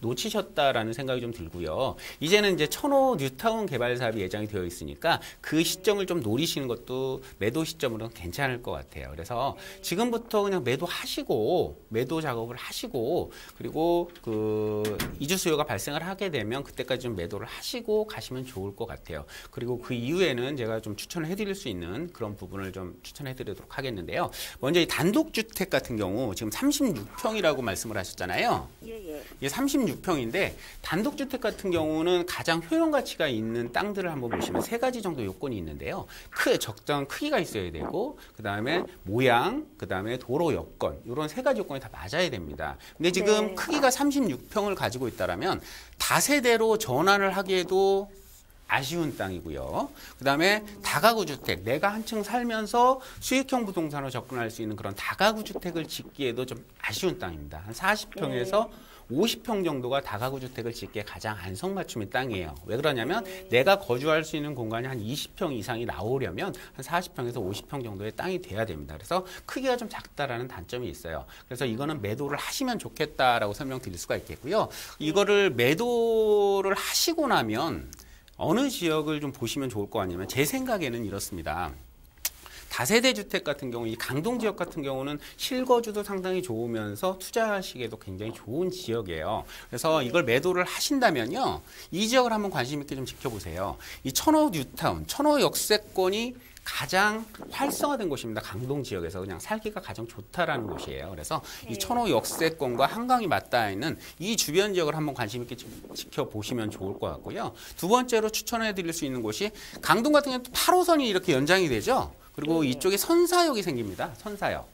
놓치셨다라는 생각이 좀 들고요. 이제는 이제 천호 뉴타운 개발 사업이 예정이 되어 있으니까 그 시점을 좀 노리시는 것도 매도 시점으로는 괜찮을 것 같아요. 그래서 지금부터 그냥 매도 작업을 하시고 그리고 그 이주 수요가 발생을 하게 되면 그때까지 좀 매도를 하시고 가시면 좋을 것 같아요. 그리고 그 이후에는 제가 좀 추천을 해드릴 수 있는 그런 부분을 좀 추천해드리도록 하겠는데요. 먼저 이 단독주택 같은 경우 지금 36평이라고 말씀을 하셨잖아요. 이게 36평인데 단독주택 같은 경우는 가장 효용 가치가 있는 땅들을 한번 보시면 세 가지 정도 요건이 있는데요. 적당한 크기가 있어야 되고 그다음에 모양, 그다음에 도로 여건 이런 세 가지 요건이 다 맞아야 됩니다. 근데 지금 크기가 36평을 가지고 있다라면 다세대로 전환을 하기에도 아쉬운 땅이고요. 그다음에 다가구 주택, 내가 한층 살면서 수익형 부동산으로 접근할 수 있는 그런 다가구 주택을 짓기에도 좀 아쉬운 땅입니다. 한 40평에서 50평 정도가 다가구 주택을 짓기에 가장 안성맞춤인 땅이에요. 왜 그러냐면 내가 거주할 수 있는 공간이 한 20평 이상이 나오려면 한 40평에서 50평 정도의 땅이 돼야 됩니다. 그래서 크기가 좀 작다라는 단점이 있어요. 그래서 이거는 매도를 하시면 좋겠다라고 설명드릴 수가 있겠고요. 이거를 매도를 하시고 나면 어느 지역을 좀 보시면 좋을 거 아니면 제 생각에는 이렇습니다. 다세대 주택 같은 경우, 이 강동 지역 같은 경우는 실거주도 상당히 좋으면서 투자하시기에도 굉장히 좋은 지역이에요. 그래서 이걸 매도를 하신다면요, 이 지역을 한번 관심 있게 좀 지켜보세요. 이 천호 뉴타운, 천호 역세권이 가장 활성화된 곳입니다. 강동 지역에서 그냥 살기가 가장 좋다라는 곳이에요. 그래서 이 천호 역세권과 한강이 맞닿아 있는 이 주변 지역을 한번 관심 있게 지켜보시면 좋을 것 같고요. 두 번째로 추천해 드릴 수 있는 곳이 강동 같은 경우는 8호선이 이렇게 연장이 되죠. 그리고 이쪽에 선사역이 생깁니다. 선사역.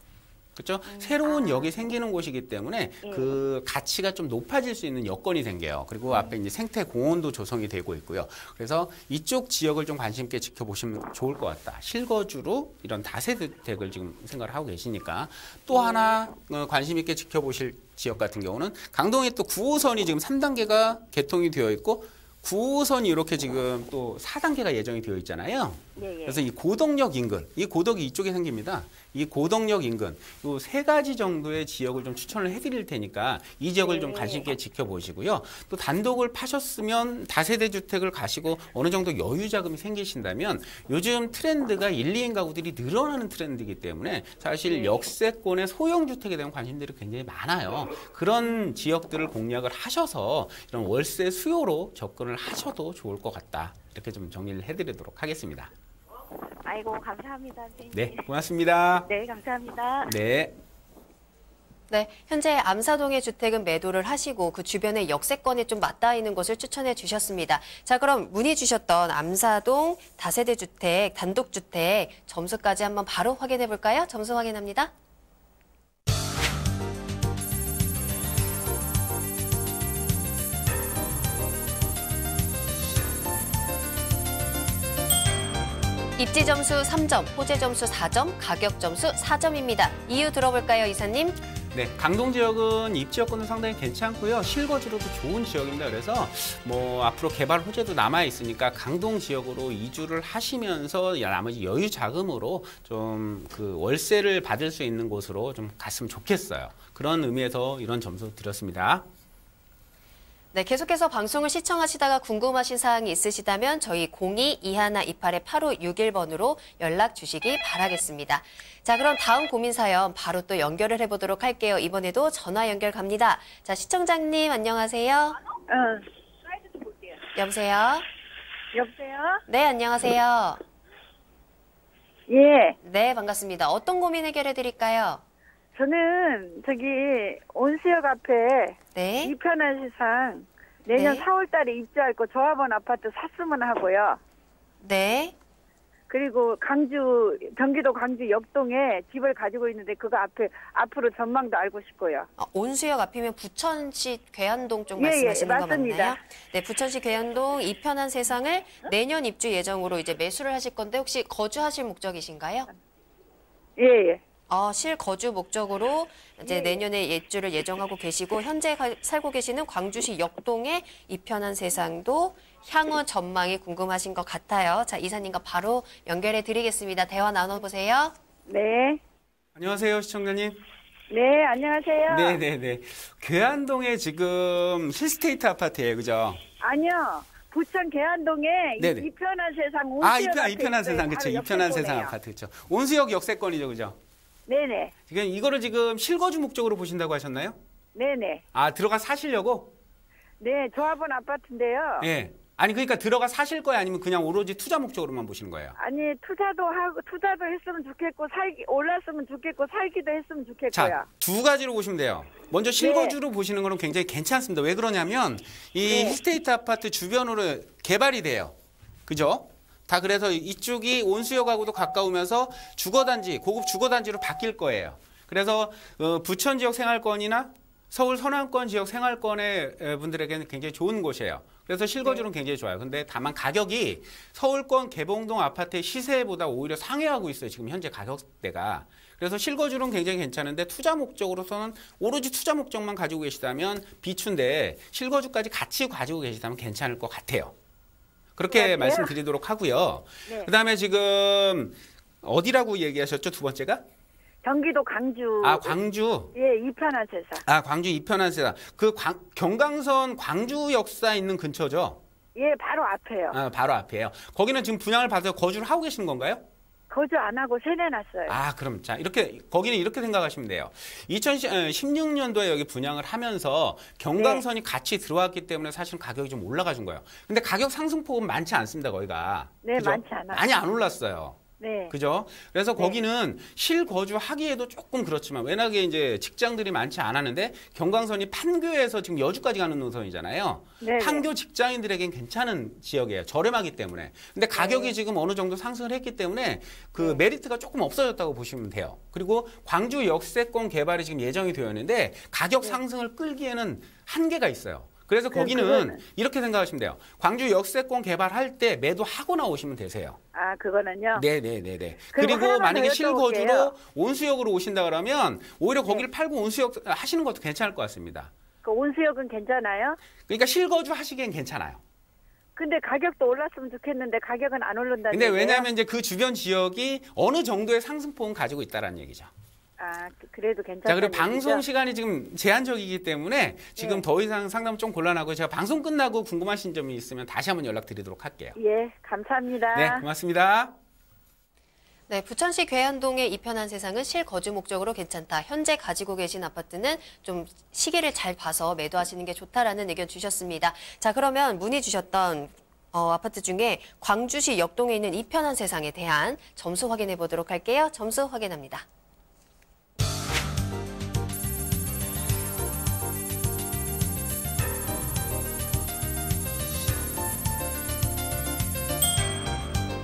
그렇죠? 새로운 역이 생기는 곳이기 때문에 그 가치가 좀 높아질 수 있는 여건이 생겨요. 그리고 앞에 이제 생태 공원도 조성이 되고 있고요. 그래서 이쪽 지역을 좀 관심 있게 지켜보시면 좋을 것 같다. 실거주로 이런 다세대택을 지금 생각을 하고 계시니까 또 하나 관심 있게 지켜보실 지역 같은 경우는 강동에 또 9호선이 지금 3단계가 개통이 되어 있고 9호선이 이렇게 지금 또 4단계가 예정이 되어 있잖아요. 그래서 이 고덕역 인근, 이 고덕이 이쪽에 생깁니다. 이 고덕역 인근, 이 세 가지 정도의 지역을 좀 추천을 해드릴 테니까 이 지역을 좀 관심 있게 지켜보시고요. 또 단독을 파셨으면 다세대 주택을 가시고 어느 정도 여유 자금이 생기신다면 요즘 트렌드가 1, 2인 가구들이 늘어나는 트렌드이기 때문에 사실 역세권의 소형 주택에 대한 관심들이 굉장히 많아요. 그런 지역들을 공략을 하셔서 이런 월세 수요로 접근을 하셔도 좋을 것 같다. 이렇게 좀 정리를 해드리도록 하겠습니다. 아이고, 감사합니다, 선생님. 네, 고맙습니다. 네, 감사합니다. 네. 네, 현재 암사동의 주택은 매도를 하시고 그 주변에 역세권에 좀 맞닿아 있는 곳을 추천해 주셨습니다. 자, 그럼 문의 주셨던 암사동 다세대 주택, 단독주택 점수까지 한번 바로 확인해 볼까요? 점수 확인합니다. 입지 점수 3점, 호재 점수 4점, 가격 점수 4점입니다. 이유 들어볼까요, 이사님? 네, 강동 지역은 입지 여건은 상당히 괜찮고요. 실거주로도 좋은 지역입니다. 그래서 뭐 앞으로 개발 호재도 남아 있으니까 강동 지역으로 이주를 하시면서 나머지 여유 자금으로 좀 그 월세를 받을 수 있는 곳으로 좀 갔으면 좋겠어요. 그런 의미에서 이런 점수 드렸습니다. 네, 계속해서 방송을 시청하시다가 궁금하신 사항이 있으시다면 저희 02-2128-8561번으로 연락 주시기 바라겠습니다. 자, 그럼 다음 고민 사연 바로 또 연결을 해보도록 할게요. 이번에도 전화 연결 갑니다. 자, 시청자님 안녕하세요. 사이트 좀 볼게요. 여보세요? 여보세요? 네, 안녕하세요. 예. 네, 반갑습니다. 어떤 고민 해결해 드릴까요? 저는 저기 온수역 앞에 네. 이편한 세상 내년 네. 4월 달에 입주할 거 조합원 아파트 샀으면 하고요. 네. 그리고 경기도 광주 역동에 집을 가지고 있는데 그거 앞으로 전망도 알고 싶고요. 온수역 앞이면 부천시 괴한동 쪽 예, 말씀하시는 거 맞습니다. 맞나요? 네, 부천시 괴한동 이편한 세상을 내년 입주 예정으로 이제 매수를 하실 건데 혹시 거주하실 목적이신가요? 예. 실거주 목적으로 이제 내년에 입주를 예정하고 계시고 현재 살고 계시는 광주시 역동의 이편한 세상도 향후 전망이 궁금하신 것 같아요. 자, 이사님과 바로 연결해 드리겠습니다. 대화 나눠보세요. 네. 안녕하세요, 시청자님. 네, 안녕하세요. 네네네. 괴한동에 지금 힐스테이트 아파트예요, 그죠? 아니요. 부천 계안동에 네네. 이편한 세상 온수역 이편한 세상, 그렇죠. 이편한 세상 아파트, 그렇죠. 온수역 역세권이죠, 그죠? 네네. 지금 이거를 지금 실거주 목적으로 보신다고 하셨나요? 네네. 들어가 사시려고? 네, 조합원 아파트인데요. 예. 아니, 그러니까 들어가 사실 거예요? 아니면 그냥 오로지 투자 목적으로만 보시는 거예요? 아니, 투자도 했으면 좋겠고, 올랐으면 좋겠고, 살기도 했으면 좋겠고요. 자, 두 가지로 보시면 돼요. 먼저 실거주로 보시는 거는 굉장히 괜찮습니다. 왜 그러냐면, 이 힐스테이트 아파트 주변으로 개발이 돼요. 그죠? 다 그래서 이쪽이 온수역하고도 가까우면서 주거단지, 고급 주거단지로 바뀔 거예요. 그래서 부천 지역 생활권이나 서울 서남권 지역 생활권의 분들에게는 굉장히 좋은 곳이에요. 그래서 실거주는 굉장히 좋아요. 근데 다만 가격이 서울권 개봉동 아파트의 시세보다 오히려 상회하고 있어요. 지금 현재 가격대가. 그래서 실거주는 굉장히 괜찮은데 투자 목적으로서는 오로지 투자 목적만 가지고 계시다면 비추인데 실거주까지 같이 가지고 계시다면 괜찮을 것 같아요. 그렇게 말씀드리도록 하고요. 네. 그다음에 지금 어디라고 얘기하셨죠? 두 번째가? 경기도 광주. 광주. 예, 이편한 세상. 광주 이편한 세상. 경강선 광주 역사 있는 근처죠? 예, 바로 앞에요. 바로 앞이에요. 거기는 지금 분양을 받아서 거주를 하고 계시는 건가요? 거주 안 하고 세내놨어요. 그럼 자, 거기는 이렇게 생각하시면 돼요. 2016년도에 여기 분양을 하면서 경강선이 같이 들어왔기 때문에 사실 가격이 좀 올라가준 거예요. 근데 가격 상승폭은 많지 않습니다, 거기가. 네, 그죠? 많지 않아요. 많이 안 올랐어요. 네. 그죠? 그래서 거기는 실거주하기에도 조금 그렇지만 워낙에 이제 직장들이 많지 않았는데 경강선이 판교에서 지금 여주까지 가는 노선이잖아요. 네네. 판교 직장인들에겐 괜찮은 지역이에요. 저렴하기 때문에. 근데 가격이 지금 어느 정도 상승을 했기 때문에 그 메리트가 조금 없어졌다고 보시면 돼요. 그리고 광주 역세권 개발이 지금 예정이 되어 있는데 가격 상승을 끌기에는 한계가 있어요. 그래서 거기는 이렇게 생각하시면 돼요. 광주 역세권 개발할 때 매도하고 나오시면 되세요. 그거는요? 네네네네. 그리고 만약에 실거주로 온수역으로 오신다 그러면 오히려 거기를 팔고 온수역 하시는 것도 괜찮을 것 같습니다. 그 온수역은 괜찮아요? 그러니까 실거주 하시기엔 괜찮아요. 근데 가격도 올랐으면 좋겠는데 가격은 안 오른다는 근데 얘기예요? 왜냐하면 이제 그 주변 지역이 어느 정도의 상승폭은 가지고 있다는 얘기죠. 그래도 괜찮다. 자, 그리고 방송 시간이 지금 제한적이기 때문에 지금 더 이상 상담 좀 곤란하고 제가 방송 끝나고 궁금하신 점이 있으면 다시 한번 연락드리도록 할게요. 예, 감사합니다. 네, 고맙습니다. 네, 부천시 괴한동의 이편한 세상은 실거주 목적으로 괜찮다. 현재 가지고 계신 아파트는 좀 시기를 잘 봐서 매도하시는 게 좋다라는 의견 주셨습니다. 자, 그러면 문의 주셨던 아파트 중에 광주시 역동에 있는 이편한 세상에 대한 점수 확인해 보도록 할게요. 점수 확인합니다.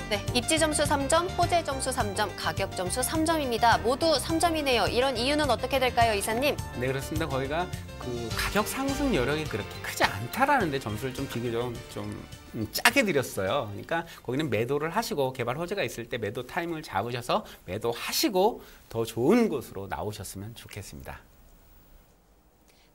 네, 입지 점수 3점, 호재 점수 3점, 가격 점수 3점입니다. 모두 3점이네요. 이런 이유는 어떻게 될까요, 이사님? 네, 그렇습니다. 거기가 그 가격 상승 여력이 그렇게 크지 않다라는데 점수를 좀 비교적 좀 짜게 드렸어요. 그러니까 거기는 매도를 하시고 개발 호재가 있을 때 매도 타임을 잡으셔서 매도하시고 더 좋은 곳으로 나오셨으면 좋겠습니다.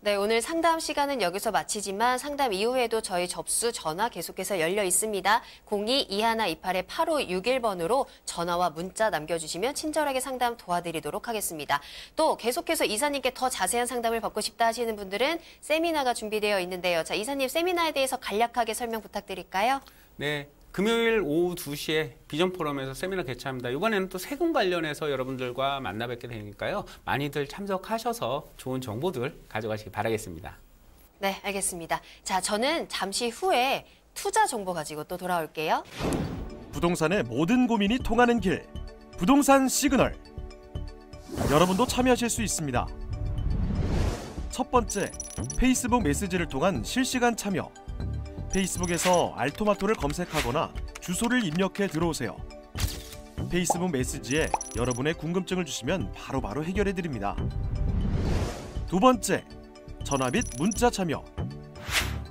네, 오늘 상담 시간은 여기서 마치지만 상담 이후에도 저희 접수 전화 계속해서 열려 있습니다. 02-2128-8561번으로 전화와 문자 남겨주시면 친절하게 상담 도와드리도록 하겠습니다. 또 계속해서 이사님께 더 자세한 상담을 받고 싶다 하시는 분들은 세미나가 준비되어 있는데요. 자, 이사님 세미나에 대해서 간략하게 설명 부탁드릴까요? 네. 금요일 오후 2시에 비전 포럼에서 세미나 개최합니다. 이번에는 또 세금 관련해서 여러분들과 만나 뵙게 되니까요. 많이들 참석하셔서 좋은 정보들 가져가시기 바라겠습니다. 네, 알겠습니다. 자, 저는 잠시 후에 투자 정보 가지고 또 돌아올게요. 부동산의 모든 고민이 통하는 길, 부동산 시그널. 여러분도 참여하실 수 있습니다. 첫 번째, 페이스북 메시지를 통한 실시간 참여. 페이스북에서 알토마토를 검색하거나 주소를 입력해 들어오세요. 페이스북 메시지에 여러분의 궁금증을 주시면 바로바로 해결해 드립니다. 두 번째, 전화 및 문자 참여.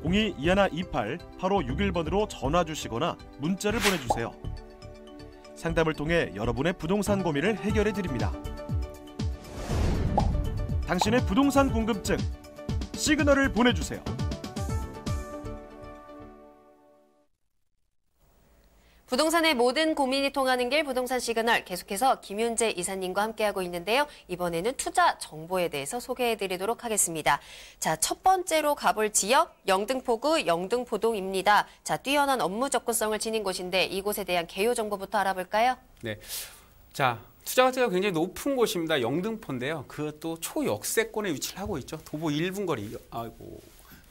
02-2128-8561번으로 전화 주시거나 문자를 보내주세요. 상담을 통해 여러분의 부동산 고민을 해결해 드립니다. 당신의 부동산 궁금증 시그널을 보내주세요. 부동산의 모든 고민이 통하는 길 부동산 시그널, 계속해서 김윤재 이사님과 함께하고 있는데요. 이번에는 투자 정보에 대해서 소개해드리도록 하겠습니다. 자, 첫 번째로 가볼 지역 영등포구 영등포동입니다. 자, 뛰어난 업무 접근성을 지닌 곳인데 이곳에 대한 개요 정보부터 알아볼까요? 네. 자, 투자 가치가 굉장히 높은 곳입니다. 영등포인데요. 그것도 초역세권에 위치를 하고 있죠. 도보 1분 거리.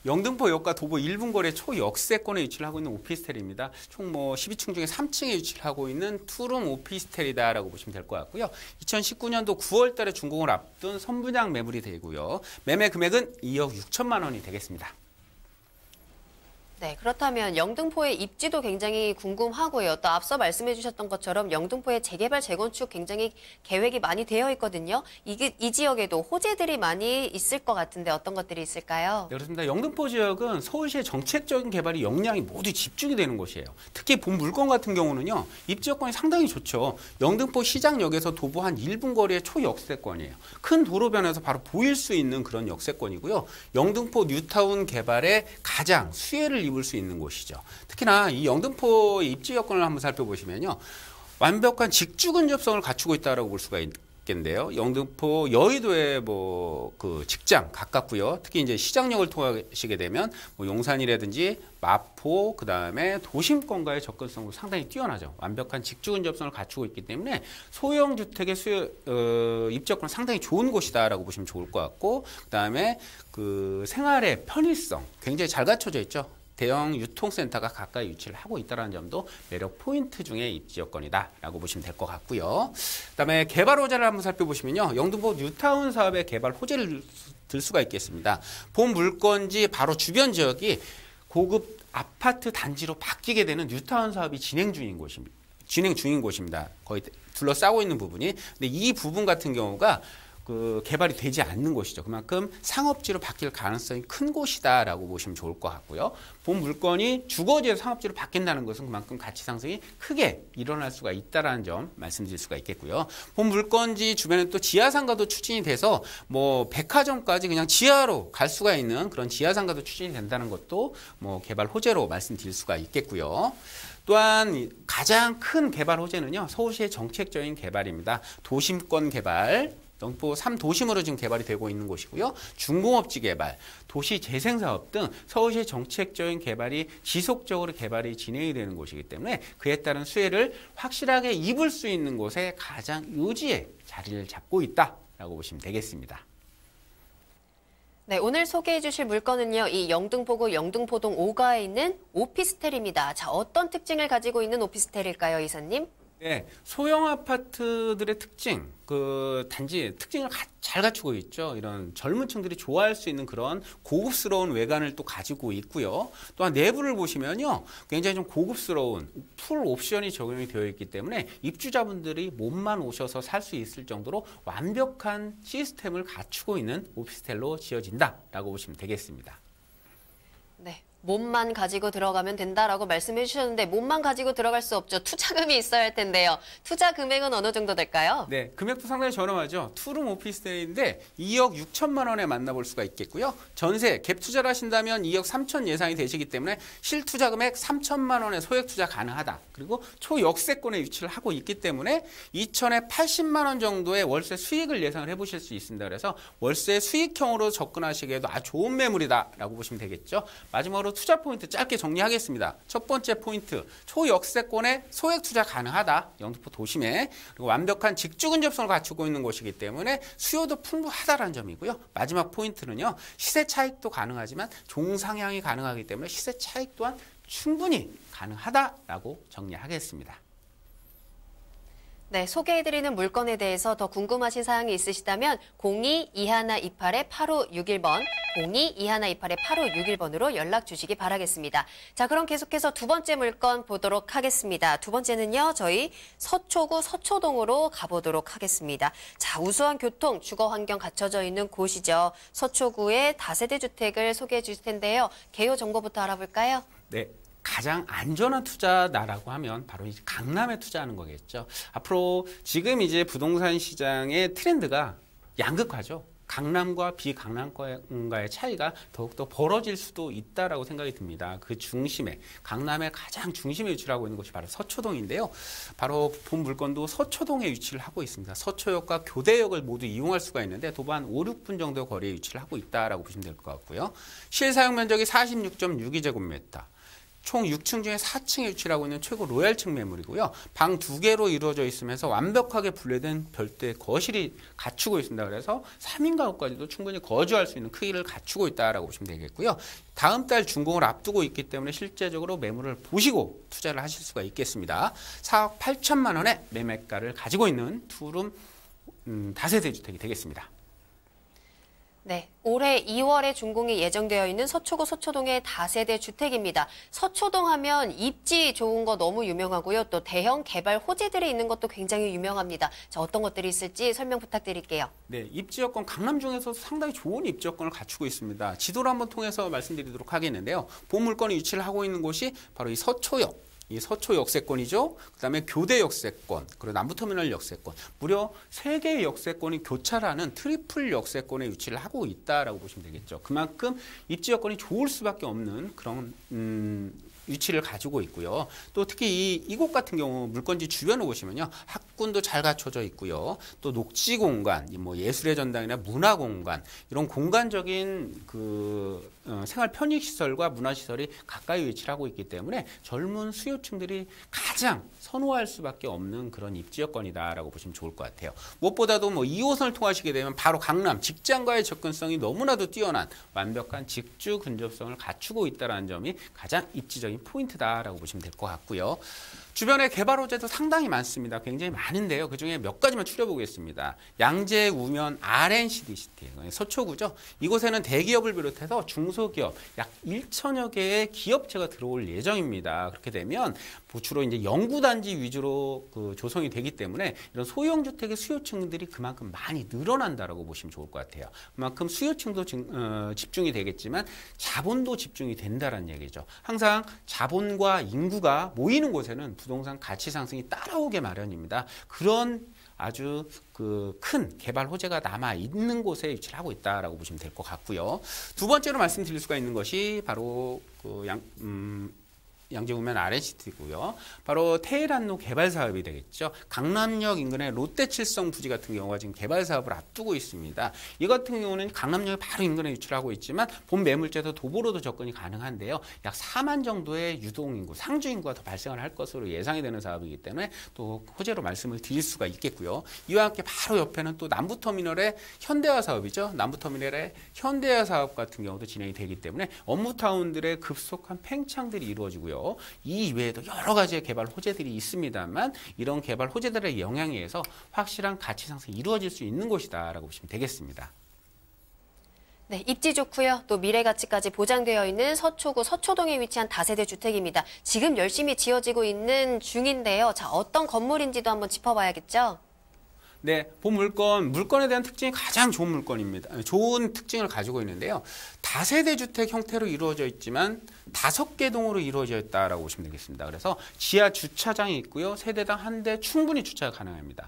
영등포역과 도보 1분 거리의 초역세권에 위치를 하고 있는 오피스텔입니다. 총 12층 중에 3층에 위치를 하고 있는 투룸 오피스텔이다라고 보시면 될 것 같고요. 2019년도 9월 달에 준공을 앞둔 선분양 매물이 되고요. 매매 금액은 2억 6천만 원이 되겠습니다. 네, 그렇다면 영등포의 입지도 굉장히 궁금하고요. 또 앞서 말씀해 주셨던 것처럼 영등포의 재개발, 재건축 굉장히 계획이 많이 되어 있거든요. 이 지역에도 호재들이 많이 있을 것 같은데 어떤 것들이 있을까요? 네, 그렇습니다. 영등포 지역은 서울시의 정책적인 개발이 역량이 모두 집중이 되는 곳이에요. 특히 본 물건 같은 경우는요. 입지 여건이 상당히 좋죠. 영등포 시장역에서 도보 한 1분 거리의 초역세권이에요. 큰 도로변에서 바로 보일 수 있는 그런 역세권이고요. 영등포 뉴타운 개발에 가장 수혜를 입을 수 있는 곳이죠. 특히나 이 영등포의 입지 여건을 한번 살펴보시면요. 완벽한 직주 근접성을 갖추고 있다고 볼 수가 있겠는데요. 영등포 여의도의 그 직장 가깝고요. 특히 이제 시장역을 통하시게 되면 용산이라든지 마포, 그다음에 도심권과의 접근성도 상당히 뛰어나죠. 완벽한 직주 근접성을 갖추고 있기 때문에 소형 주택의 입지 여건은 상당히 좋은 곳이다라고 보시면 좋을 것 같고, 그다음에 그 생활의 편의성 굉장히 잘 갖춰져 있죠. 대형 유통센터가 가까이 위치를 하고 있다는 점도 매력 포인트 중에 입지 여건이다라고 보시면 될 것 같고요. 그다음에 개발 호재를 한번 살펴보시면요. 영등포 뉴타운 사업의 개발 호재를 들 수가 있겠습니다. 본 물건지 바로 주변 지역이 고급 아파트 단지로 바뀌게 되는 뉴타운 사업이 진행 중인 곳입니다. 거의 둘러싸고 있는 부분이. 근데 이 부분 같은 경우가 그 개발이 되지 않는 곳이죠. 그만큼 상업지로 바뀔 가능성이 큰 곳이다라고 보시면 좋을 것 같고요. 본 물건이 주거지에서 상업지로 바뀐다는 것은 그만큼 가치 상승이 크게 일어날 수가 있다라는 점 말씀드릴 수가 있겠고요. 본 물건지 주변에 또 지하상가도 추진이 돼서 백화점까지 그냥 지하로 갈 수가 있는 그런 지하상가도 추진이 된다는 것도 개발 호재로 말씀드릴 수가 있겠고요. 또한 가장 큰 개발 호재는요. 서울시의 정책적인 개발입니다. 도심권 개발. 영등포 3도심으로 지금 개발이 되고 있는 곳이고요. 중공업지 개발, 도시 재생사업 등 서울시의 정책적인 개발이 지속적으로 개발이 진행이 되는 곳이기 때문에 그에 따른 수혜를 확실하게 입을 수 있는 곳에 가장 요지에 자리를 잡고 있다라고 보시면 되겠습니다. 네, 오늘 소개해 주실 물건은요. 이 영등포구 영등포동 5가에 있는 오피스텔입니다. 자, 어떤 특징을 가지고 있는 오피스텔일까요, 이사님? 네, 소형 아파트들의 특징, 단지 특징을 잘 갖추고 있죠. 이런 젊은 층들이 좋아할 수 있는 그런 고급스러운 외관을 또 가지고 있고요. 또한 내부를 보시면요. 굉장히 좀 고급스러운 풀 옵션이 적용이 되어 있기 때문에 입주자분들이 몸만 오셔서 살 수 있을 정도로 완벽한 시스템을 갖추고 있는 오피스텔로 지어진다라고 보시면 되겠습니다. 네. 몸만 가지고 들어가면 된다라고 말씀해 주셨는데 몸만 가지고 들어갈 수 없죠. 투자금이 있어야 할 텐데요. 투자 금액은 어느 정도 될까요? 네, 금액도 상당히 저렴하죠. 투룸 오피스텔인데 2억 6천만 원에 만나볼 수가 있겠고요. 전세, 갭 투자를 하신다면 2억 3천 예상이 되시기 때문에 실투자 금액 3천만 원의 소액 투자 가능하다. 그리고 초역세권에 위치를 하고 있기 때문에 2천에 80만 원 정도의 월세 수익을 예상을 해보실 수 있습니다. 그래서 월세 수익형으로 접근하시기에도 아주 좋은 매물이다라고 보시면 되겠죠. 마지막으로 투자 포인트 짧게 정리하겠습니다. 첫 번째 포인트, 초역세권에 소액 투자 가능하다. 영등포 도심에. 그리고 완벽한 직주 근접성을 갖추고 있는 곳이기 때문에 수요도 풍부하다라는 점이고요. 마지막 포인트는요. 시세 차익도 가능하지만 종상향이 가능하기 때문에 시세 차익 또한 충분히 가능하다라고 정리하겠습니다. 네, 소개해드리는 물건에 대해서 더 궁금하신 사항이 있으시다면 02-2128-8561번, 02-2128-8561번으로 연락 주시기 바라겠습니다. 자, 그럼 계속해서 두 번째 물건 보도록 하겠습니다. 두 번째는요, 저희 서초구 서초동으로 가보도록 하겠습니다. 자, 우수한 교통, 주거 환경 갖춰져 있는 곳이죠. 서초구의 다세대 주택을 소개해 주실 텐데요. 개요 정보부터 알아볼까요? 네. 가장 안전한 투자다라고 하면 바로 이제 강남에 투자하는 거겠죠. 앞으로 지금 이제 부동산 시장의 트렌드가 양극화죠. 강남과 비강남과의 차이가 더욱더 벌어질 수도 있다라고 생각이 듭니다. 그 중심에, 강남의 가장 중심에 위치하고 있는 곳이 바로 서초동인데요. 바로 본 물건도 서초동에 위치를 하고 있습니다. 서초역과 교대역을 모두 이용할 수가 있는데 도보 한 5, 6분 정도 거리에 위치를 하고 있다라고 보시면 될 것 같고요. 실사용 면적이 46.62제곱미터. 총 6층 중에 4층에 위치하고 있는 최고 로얄층 매물이고요. 방 2개로 이루어져 있으면서 완벽하게 분리된 별도의 거실이 갖추고 있습니다. 그래서 3인 가구까지도 충분히 거주할 수 있는 크기를 갖추고 있다라고 보시면 되겠고요. 다음 달 준공을 앞두고 있기 때문에 실제적으로 매물을 보시고 투자를 하실 수가 있겠습니다. 4억 8천만 원의 매매가를 가지고 있는 투룸 다세대 주택이 되겠습니다. 네, 올해 2월에 준공이 예정되어 있는 서초구 서초동의 다세대 주택입니다. 서초동 하면 입지 좋은 거 너무 유명하고요. 또 대형 개발 호재들이 있는 것도 굉장히 유명합니다. 자, 어떤 것들이 있을지 설명 부탁드릴게요. 네, 입지 여건 강남 중에서 상당히 좋은 입지 여건을 갖추고 있습니다. 지도를 한번 통해서 말씀드리도록 하겠는데요. 본 물건이 위치를 하고 있는 곳이 바로 이 서초역. 이 서초 역세권이죠. 그다음에 교대 역세권, 그리고 남부터미널 역세권, 무려 3개의 역세권이 교차라는 트리플 역세권에 위치를 하고 있다라고 보시면 되겠죠. 그만큼 입지 여건이 좋을 수밖에 없는 그런 위치를 가지고 있고요. 또 특히 이곳 같은 경우 물건지 주변을 보시면요, 학군도 잘 갖춰져 있고요. 또 녹지 공간, 뭐 예술의 전당이나 문화 공간, 이런 공간적인 생활 편익 시설과 문화 시설이 가까이 위치를 하고 있기 때문에 젊은 수요층들이 가장 선호할 수밖에 없는 그런 입지 여건이다라고 보시면 좋을 것 같아요. 무엇보다도 뭐 2호선을 통하시게 되면 바로 강남, 직장과의 접근성이 너무나도 뛰어난 완벽한 직주 근접성을 갖추고 있다는 점이 가장 입지적인 포인트다라고 보시면 될 것 같고요. 주변에 개발 호재도 상당히 많습니다. 굉장히 많은데요. 그중에 몇 가지만 추려보겠습니다. 양재, 우면, RNCDCT, 서초구죠. 이곳에는 대기업을 비롯해서 중소기업 약 1천여 개의 기업체가 들어올 예정입니다. 그렇게 되면 주로 이제 연구단지 위주로 조성이 되기 때문에 이런 소형 주택의 수요층들이 그만큼 많이 늘어난다라고 보시면 좋을 것 같아요. 그만큼 수요층도 집중이 되겠지만 자본도 집중이 된다는 얘기죠. 항상 자본과 인구가 모이는 곳에는 부동산 가치 상승이 따라오게 마련입니다. 그런 아주 큰 개발 호재가 남아 있는 곳에 위치를 하고 있다라고 보시면 될 것 같고요. 두 번째로 말씀드릴 수가 있는 것이 바로 양재 우면 RNCT고요. 바로 테헤란로 개발 사업이 되겠죠. 강남역 인근의 롯데칠성 부지 같은 경우가 지금 개발 사업을 앞두고 있습니다. 이 같은 경우는 강남역의 바로 인근에 위치를 하고 있지만 본 매물지에서 도보로도 접근이 가능한데요. 약 4만 정도의 유동인구, 상주인구가 더 발생을 할 것으로 예상이 되는 사업이기 때문에 또 호재로 말씀을 드릴 수가 있겠고요. 이와 함께 바로 옆에는 또 남부터미널의 현대화 사업이죠. 남부터미널의 현대화 사업 같은 경우도 진행이 되기 때문에 업무타운들의 급속한 팽창들이 이루어지고요. 이 이외에도 여러 가지의 개발 호재들이 있습니다만 이런 개발 호재들의 영향에 의해서 확실한 가치 상승이 이루어질 수 있는 곳이다라고 보시면 되겠습니다. 네, 입지 좋고요. 또 미래 가치까지 보장되어 있는 서초구 서초동에 위치한 다세대 주택입니다. 지금 열심히 지어지고 있는 중인데요. 자, 어떤 건물인지도 한번 짚어봐야겠죠? 네, 본 물건에 대한 특징이 가장 좋은 물건입니다. 좋은 특징을 가지고 있는데요. 다세대 주택 형태로 이루어져 있지만 5개 동으로 이루어져 있다라고 보시면 되겠습니다. 그래서 지하 주차장이 있고요. 세대당 한 대 충분히 주차가 가능합니다.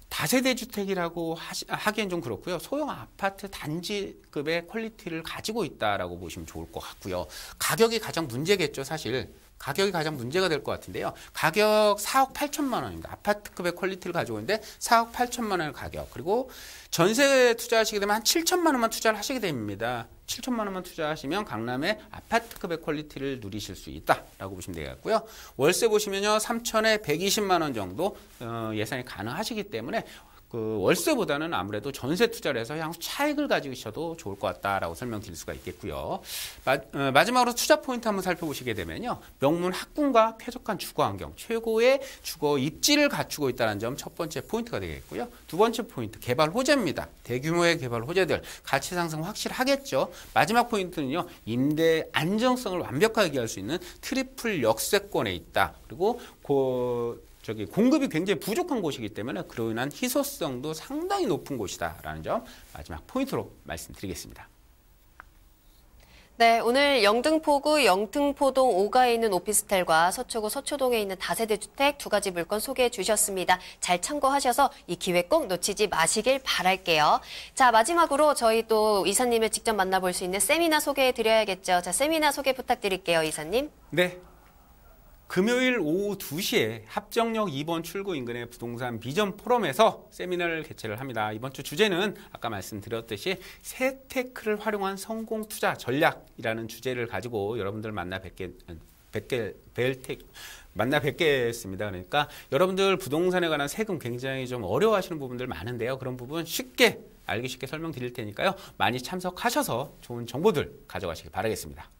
다세대 주택이라고 하기엔 좀 그렇고요. 소형 아파트 단지급의 퀄리티를 가지고 있다라고 보시면 좋을 것 같고요. 가격이 가장 문제겠죠, 사실. 가격이 가장 문제가 될 것 같은데요. 가격 4억 8천만 원입니다. 아파트급의 퀄리티를 가지고 있는데 4억 8천만 원의 가격. 그리고 전세에 투자하시게 되면 한 7천만 원만 투자를 하시게 됩니다. 7천만 원만 투자하시면 강남의 아파트급의 퀄리티를 누리실 수 있다라고 보시면 되겠고요. 월세 보시면요. 3천에 120만 원 정도 예산이 가능하시기 때문에 그 월세보다는 아무래도 전세 투자를 해서 향후 차익을 가지셔도 좋을 것 같다라고 설명드릴 수가 있겠고요. 마지막으로 투자 포인트 한번 살펴보시게 되면요. 명문 학군과 쾌적한 주거 환경, 최고의 주거 입지를 갖추고 있다는 점 첫 번째 포인트가 되겠고요. 두 번째 포인트, 개발 호재입니다. 대규모의 개발 호재들, 가치 상승 확실하겠죠. 마지막 포인트는요. 임대 안정성을 완벽하게 기할 수 있는 트리플 역세권에 있다. 그리고 공급이 굉장히 부족한 곳이기 때문에 그로 인한 희소성도 상당히 높은 곳이다라는 점 마지막 포인트로 말씀드리겠습니다. 네, 오늘 영등포구 영등포동 5가에 있는 오피스텔과 서초구 서초동에 있는 다세대 주택 두 가지 물건 소개해 주셨습니다. 잘 참고하셔서 이 기회 꼭 놓치지 마시길 바랄게요. 자, 마지막으로 저희 또 이사님을 직접 만나볼 수 있는 세미나 소개해 드려야겠죠. 자, 세미나 소개 부탁드릴게요, 이사님. 네. 금요일 오후 2시에 합정역 2번 출구 인근의 부동산 비전 포럼에서 세미나를 개최를 합니다. 이번 주 주제는 아까 말씀드렸듯이 세테크를 활용한 성공 투자 전략이라는 주제를 가지고 여러분들 만나 뵙겠습니다. 그러니까 여러분들 부동산에 관한 세금 굉장히 좀 어려워하시는 부분들 많은데요. 그런 부분 쉽게 알기 쉽게 설명드릴 테니까요. 많이 참석하셔서 좋은 정보들 가져가시기 바라겠습니다.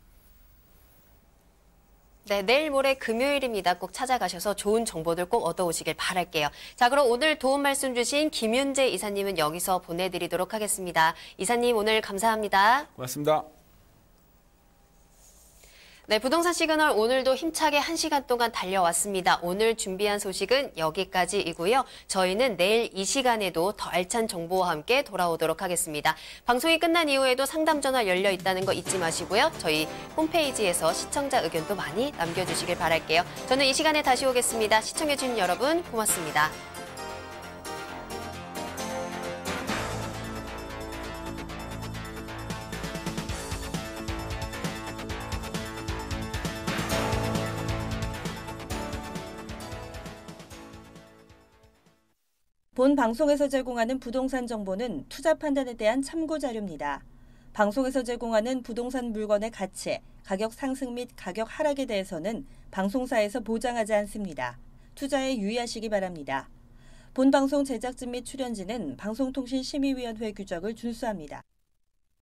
네, 내일 모레 금요일입니다. 꼭 찾아가셔서 좋은 정보들 꼭 얻어오시길 바랄게요. 자, 그럼 오늘 도움 말씀 주신 김윤재 이사님은 여기서 보내드리도록 하겠습니다. 이사님 오늘 감사합니다. 고맙습니다. 네, 부동산 시그널 오늘도 힘차게 1시간 동안 달려왔습니다. 오늘 준비한 소식은 여기까지이고요. 저희는 내일 이 시간에도 더 알찬 정보와 함께 돌아오도록 하겠습니다. 방송이 끝난 이후에도 상담 전화 열려 있다는 거 잊지 마시고요. 저희 홈페이지에서 시청자 의견도 많이 남겨주시길 바랄게요. 저는 이 시간에 다시 오겠습니다. 시청해주신 여러분 고맙습니다. 본 방송에서 제공하는 부동산 정보는 투자 판단에 대한 참고 자료입니다. 방송에서 제공하는 부동산 물건의 가치, 가격 상승 및 가격 하락에 대해서는 방송사에서 보장하지 않습니다. 투자에 유의하시기 바랍니다. 본 방송 제작진 및 출연진은 방송통신심의위원회 규정을 준수합니다.